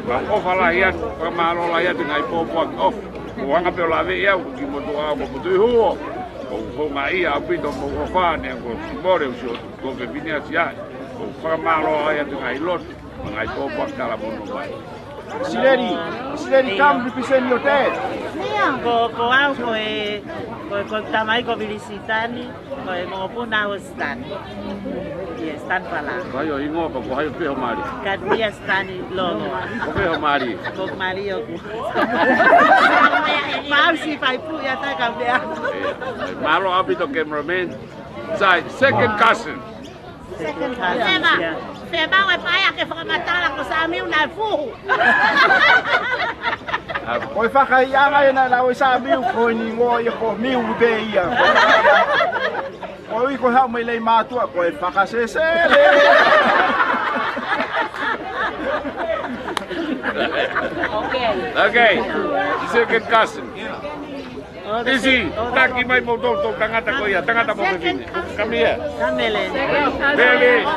Kau falahian, kamaro lahian mengai popo off. Kau ngape lave ya, ki motu au motu huo. Kau ngai api tu mau fan yang kau more usut, kau kebinia siap. Kau kamaro lahian mengai lot, mengai popo dalam mono mai. Sileri, come represent your dad. Ko au ko tamai ko bilisitani ko mo puna stan. Yes, stan pala. Kau ingo apa kau hayu peho mari? Kadria stani logo. Kau peho mari? Ko Mario. Mau si pai pu ya ta kambea. Malo api to cameraman. Sai second cousin. Second cousin. Feba we paia ke whakamatala ko sa amiu na fuhu. Oi whakaianga e na lau sa miu ko ni ngoi ko miu de ia. Oi ko hau mai lei matua ko e whakasesele. Okay, second cousin. Isi, taki mai mo to tangata ko ia, tangata mo kini. Come here. Kamele. Beli.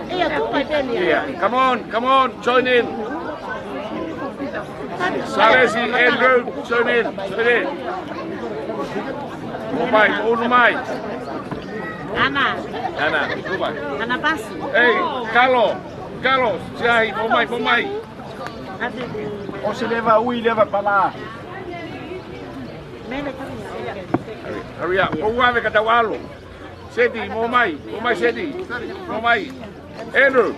Iya tu pai peni. Yeah, come on, join in. Salesi, Andrew, join in. Beli. Umay. Ana. Umay. Ana pasu. Hey, Carlos, siai, umay. O se leva ui leva pala. Hurry up. Uwave katawalo. Sedi, momai, sedi. Momai. Andrew.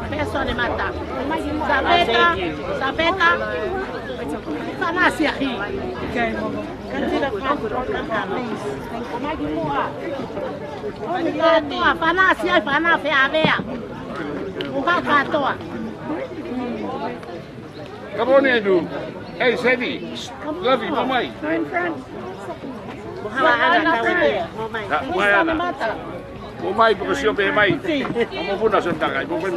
Persone mata. Sabeta. Fanasia hi. Toa fanasia fana fe avea. Uka katoa. Come on, Andrew. Hey, Sedi. Love you, momai. Go in front. Momai, porque se eu bem mai. Vamos pôr na sua taca. Vamos pôr.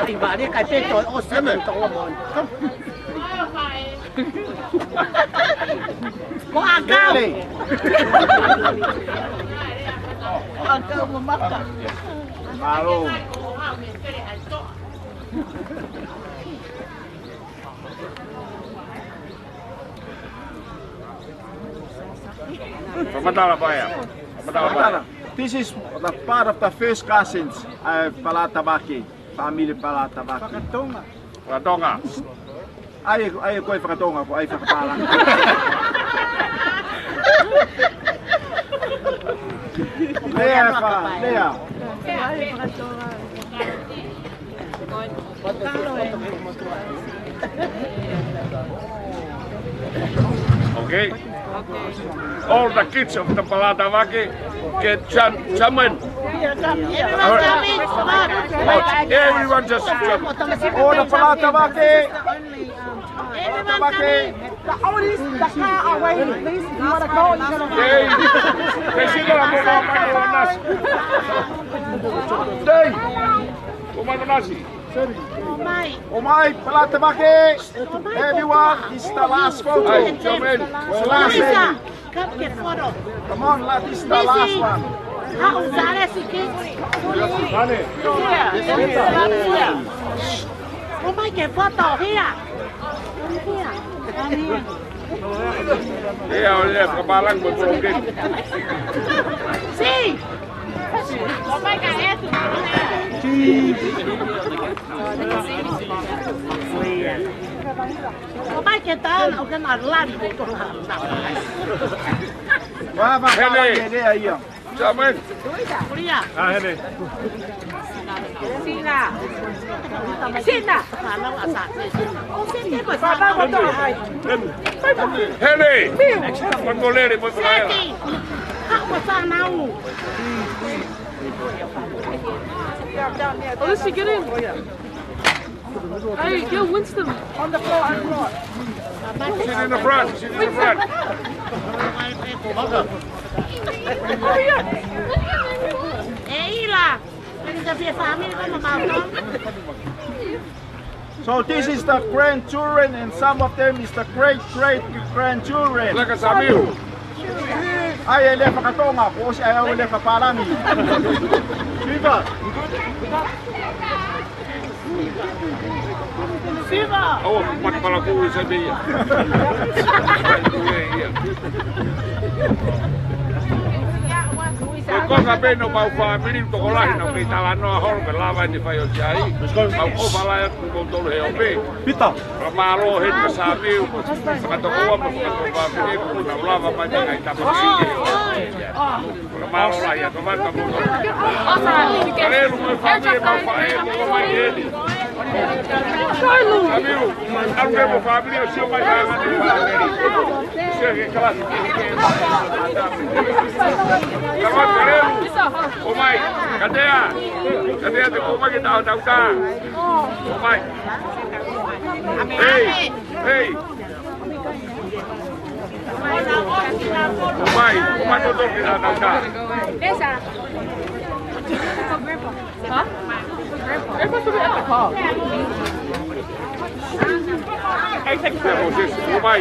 Ibalik kay Peto o semen to mo. Ko agaw. Agaw mo maka. Malo. Pamatala pa ya. This is the part of the first cousins, Palatabaki, family Palatabaki. Wakatonga. Ay ko ay whakatonga ko, ay whakapala. Lea. Okay. All the kids of the Palatavaki get chaman. Everyone just jump. Oh, the Palatavaki. The oldest, the car away, please. You want to go? You're going to Hey, kumano nasi? Omai, Palatavaki. Everyone, this is the last photo. Hey, Jomen. Last come get photo. Come on, this is the last one. Hau sale siki. Oh my God, foto here. Iya, oleh kebalang berprogem. Si. Oh my God, itu. Oh my God, tahu nak kena lan betul lah. Wah, apa dia ayam? Zaman. Kuliah. Ah, ini. Sina. Sina. Kalau asal. Oh, sini bersama betul. Hei, pun boleh ni, pun boleh. Hak bersama mu. Oh, this is get in. Hey, yo, Winston. On the floor, on the floor. Sit in the front, sit in the front. So this is the grandchildren and some of them is the great-great-grandchildren. Like a Samuel. Ay, ele pakatonga, po si ayaw ele kapalami. Viva! Viva! Oh, mat pala ko sa biya. Kau kape no mau family to kolah no kita lano hol belawan di fayo jai. Mau ko balaya ko tolo he ope. Pita. Ramalo he kasabi ko sakato ko mo ko family ko na lava pa ni kita pa. Ramalo la ya to man ka mo. Kare mo family mau fa e mo mai ele. Amigo, algo mo family o seu mai ga ni family. Se que claro que Omai, kadea te koma kita tahu tak? Omai. Hey. Omai, tutup kita tahu tak? Desa. Huh? Grandpa's supposed to be at the car. Hey, take care of this. Omai.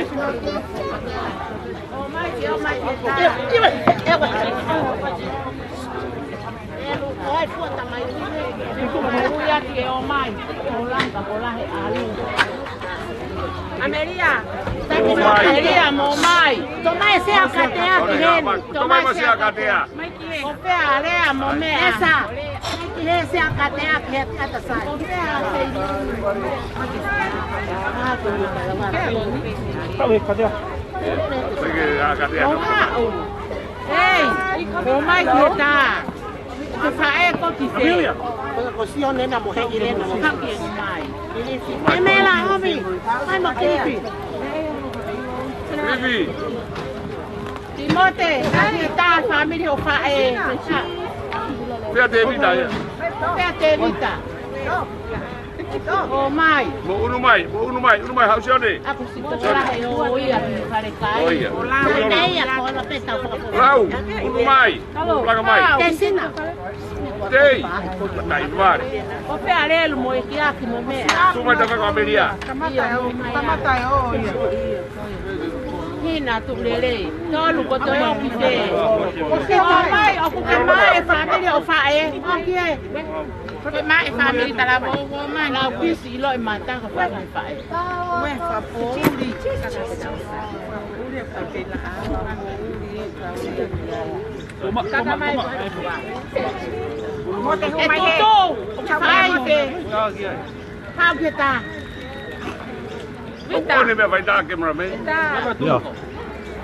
Amelia, momai. Tomai se akatea kihen. Tomai se akatea. Ope alea mome esa. Kihe se akatea kihet kata sai. Kali kadia. Hey, momai kita. Kesae kok kise. Kosio nena mohe irena mohe mai. Ini mela hobi. Ai makipi. Vivi. Timote, kita family o fae. Pia Devita. Pia Devita. Oh mai. Mo unu mai hau sione. Aku situ lah yo iya kare kai. Oh iya. Iya, kalau peta Lau, unu mai. Plaga mai. Desina. Tei. Tai var. Ope alelo mo ikiaki mo me. Tuma taka ko Amelia. Kamata yo iya. Hina tulele. Tolu ko to yo kite. Oke mai, aku mai family o fae. Oke. Ke mai family tala mo mai la bisi lo mata ko fae. We fa po. Kata mai. Itu, how kita? Vita. Oni me vai dar cameraman. Ja.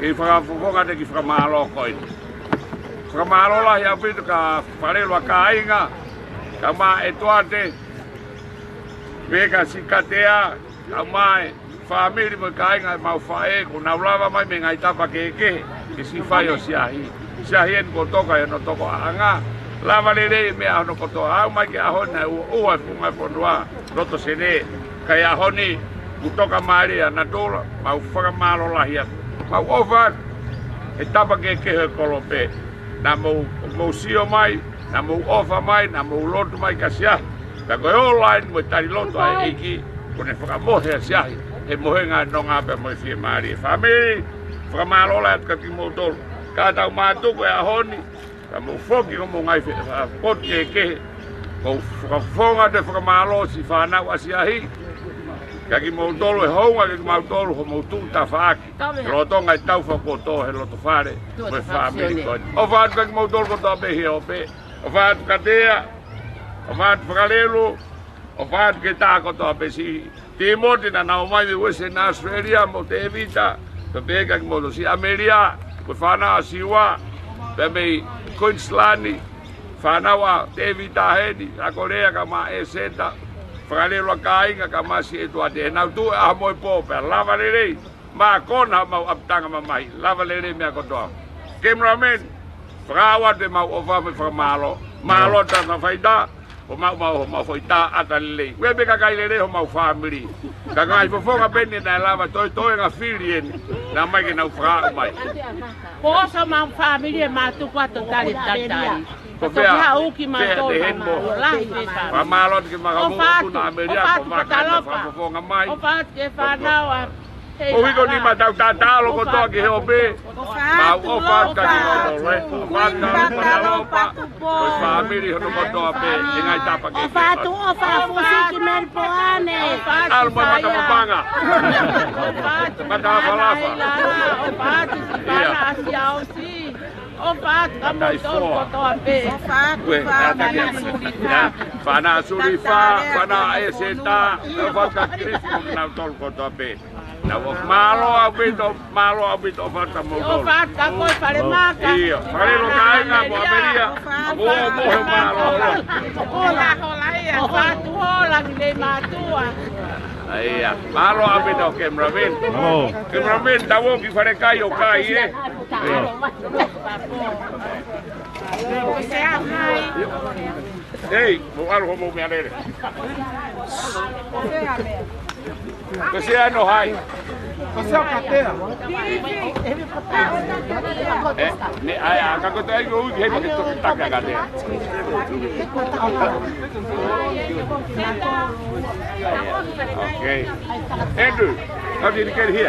Ki fra fofoka de ki fra malo koin. Fra malo la ya pitu ka farelo ka inga. Kama etuate. Vega sikatea, kama family mo ka inga mau fae ko na lava mai me ngai tapa ke si faio siahi. Siahien ko toka no toko anga. Lava lele me ano koto au mai ke ahona ua funga pondoa roto sene kai ahoni kutoka Maria na dola mau faka malo lahia mau over etapa ke kolope na mo sio mai na mo ofa mai na mo loto mai kasia ta ko online mo tari loto ai iki kone faka mohe sia e mohenga no ngape mo fi Maria family faka malo la ka ki mo dol ka ta ma to ko ahoni Ka mo foki ko mo ngai pot ke ko fonga de whakamalo si whanau asiahi. Ka ki mo tolo e honga ki mo tolo ho mo tuta whaaki. Rotonga i tau whakoto he loto whare. Me whamiri koi. O whaatu ka ki mo tolo koto ape hi ope. O whaatu katea. O whaatu whakalelu. O whaatu ke tā koto ape si. Te moti na nao mai me Western Australia mo te evita. Pe peka ki mo to si Ameria. Ko whanau siwa. Pe mei Queenslandi. Whanawa te evita heni. A Korea ka ma e seta. Whakalelo ka inga ka masi e tua te nau tu a moi pōpea. Lava lerei. Ma kona mau aptanga mamai. Lava lerei mea kotoa. Cameraman. Whakawa te mau ofa me whakamalo. Malo ta na whaita. O mau whaita ata lerei. Webe ka kai lerei ho mau whamiri. Ka ngai whafonga peni na lava toi nga whiri eni. Nā mai ke nau whakao mai. Ko osa mau whamiri e mātuku ato tari tatari. Ko fea te henmo. Wa malo ke makamuku na Ameria ko makana whafonga mai. O whaatu ke whanawa. O hiko ni matau tātālo ko toa ki heo pē. Mau o whaatu ka ki roto re. O whaatu ka ki matalopa. Ko i whaamiri hono ko toa pē. E ngai tapa ke O whaatu ki meripoane. Alo mai matamapanga. Matawalafa. O whaatu si whana asi au si. O whaatu ka mo tolu ko toa pē. O whaatu Whana surifa, whana e seta. O whaatu ka Christmas na tolu ko toa pē. Na malo a bito falta mo. O falta koi pare maka. Iyo, pare lo kainga mo Ameria. Mo malo. Hola ia. O fatu hola ki le matua. Iya, malo a bito cameraman. Cameraman tawo ki fare kai o kai e. Ei, mo algo mo me alere. Que sea no hay. Você é o cadeira? Ne ai ka ko tai go ke pa to ta ka ga de. Okay. Andrew, how did you get here?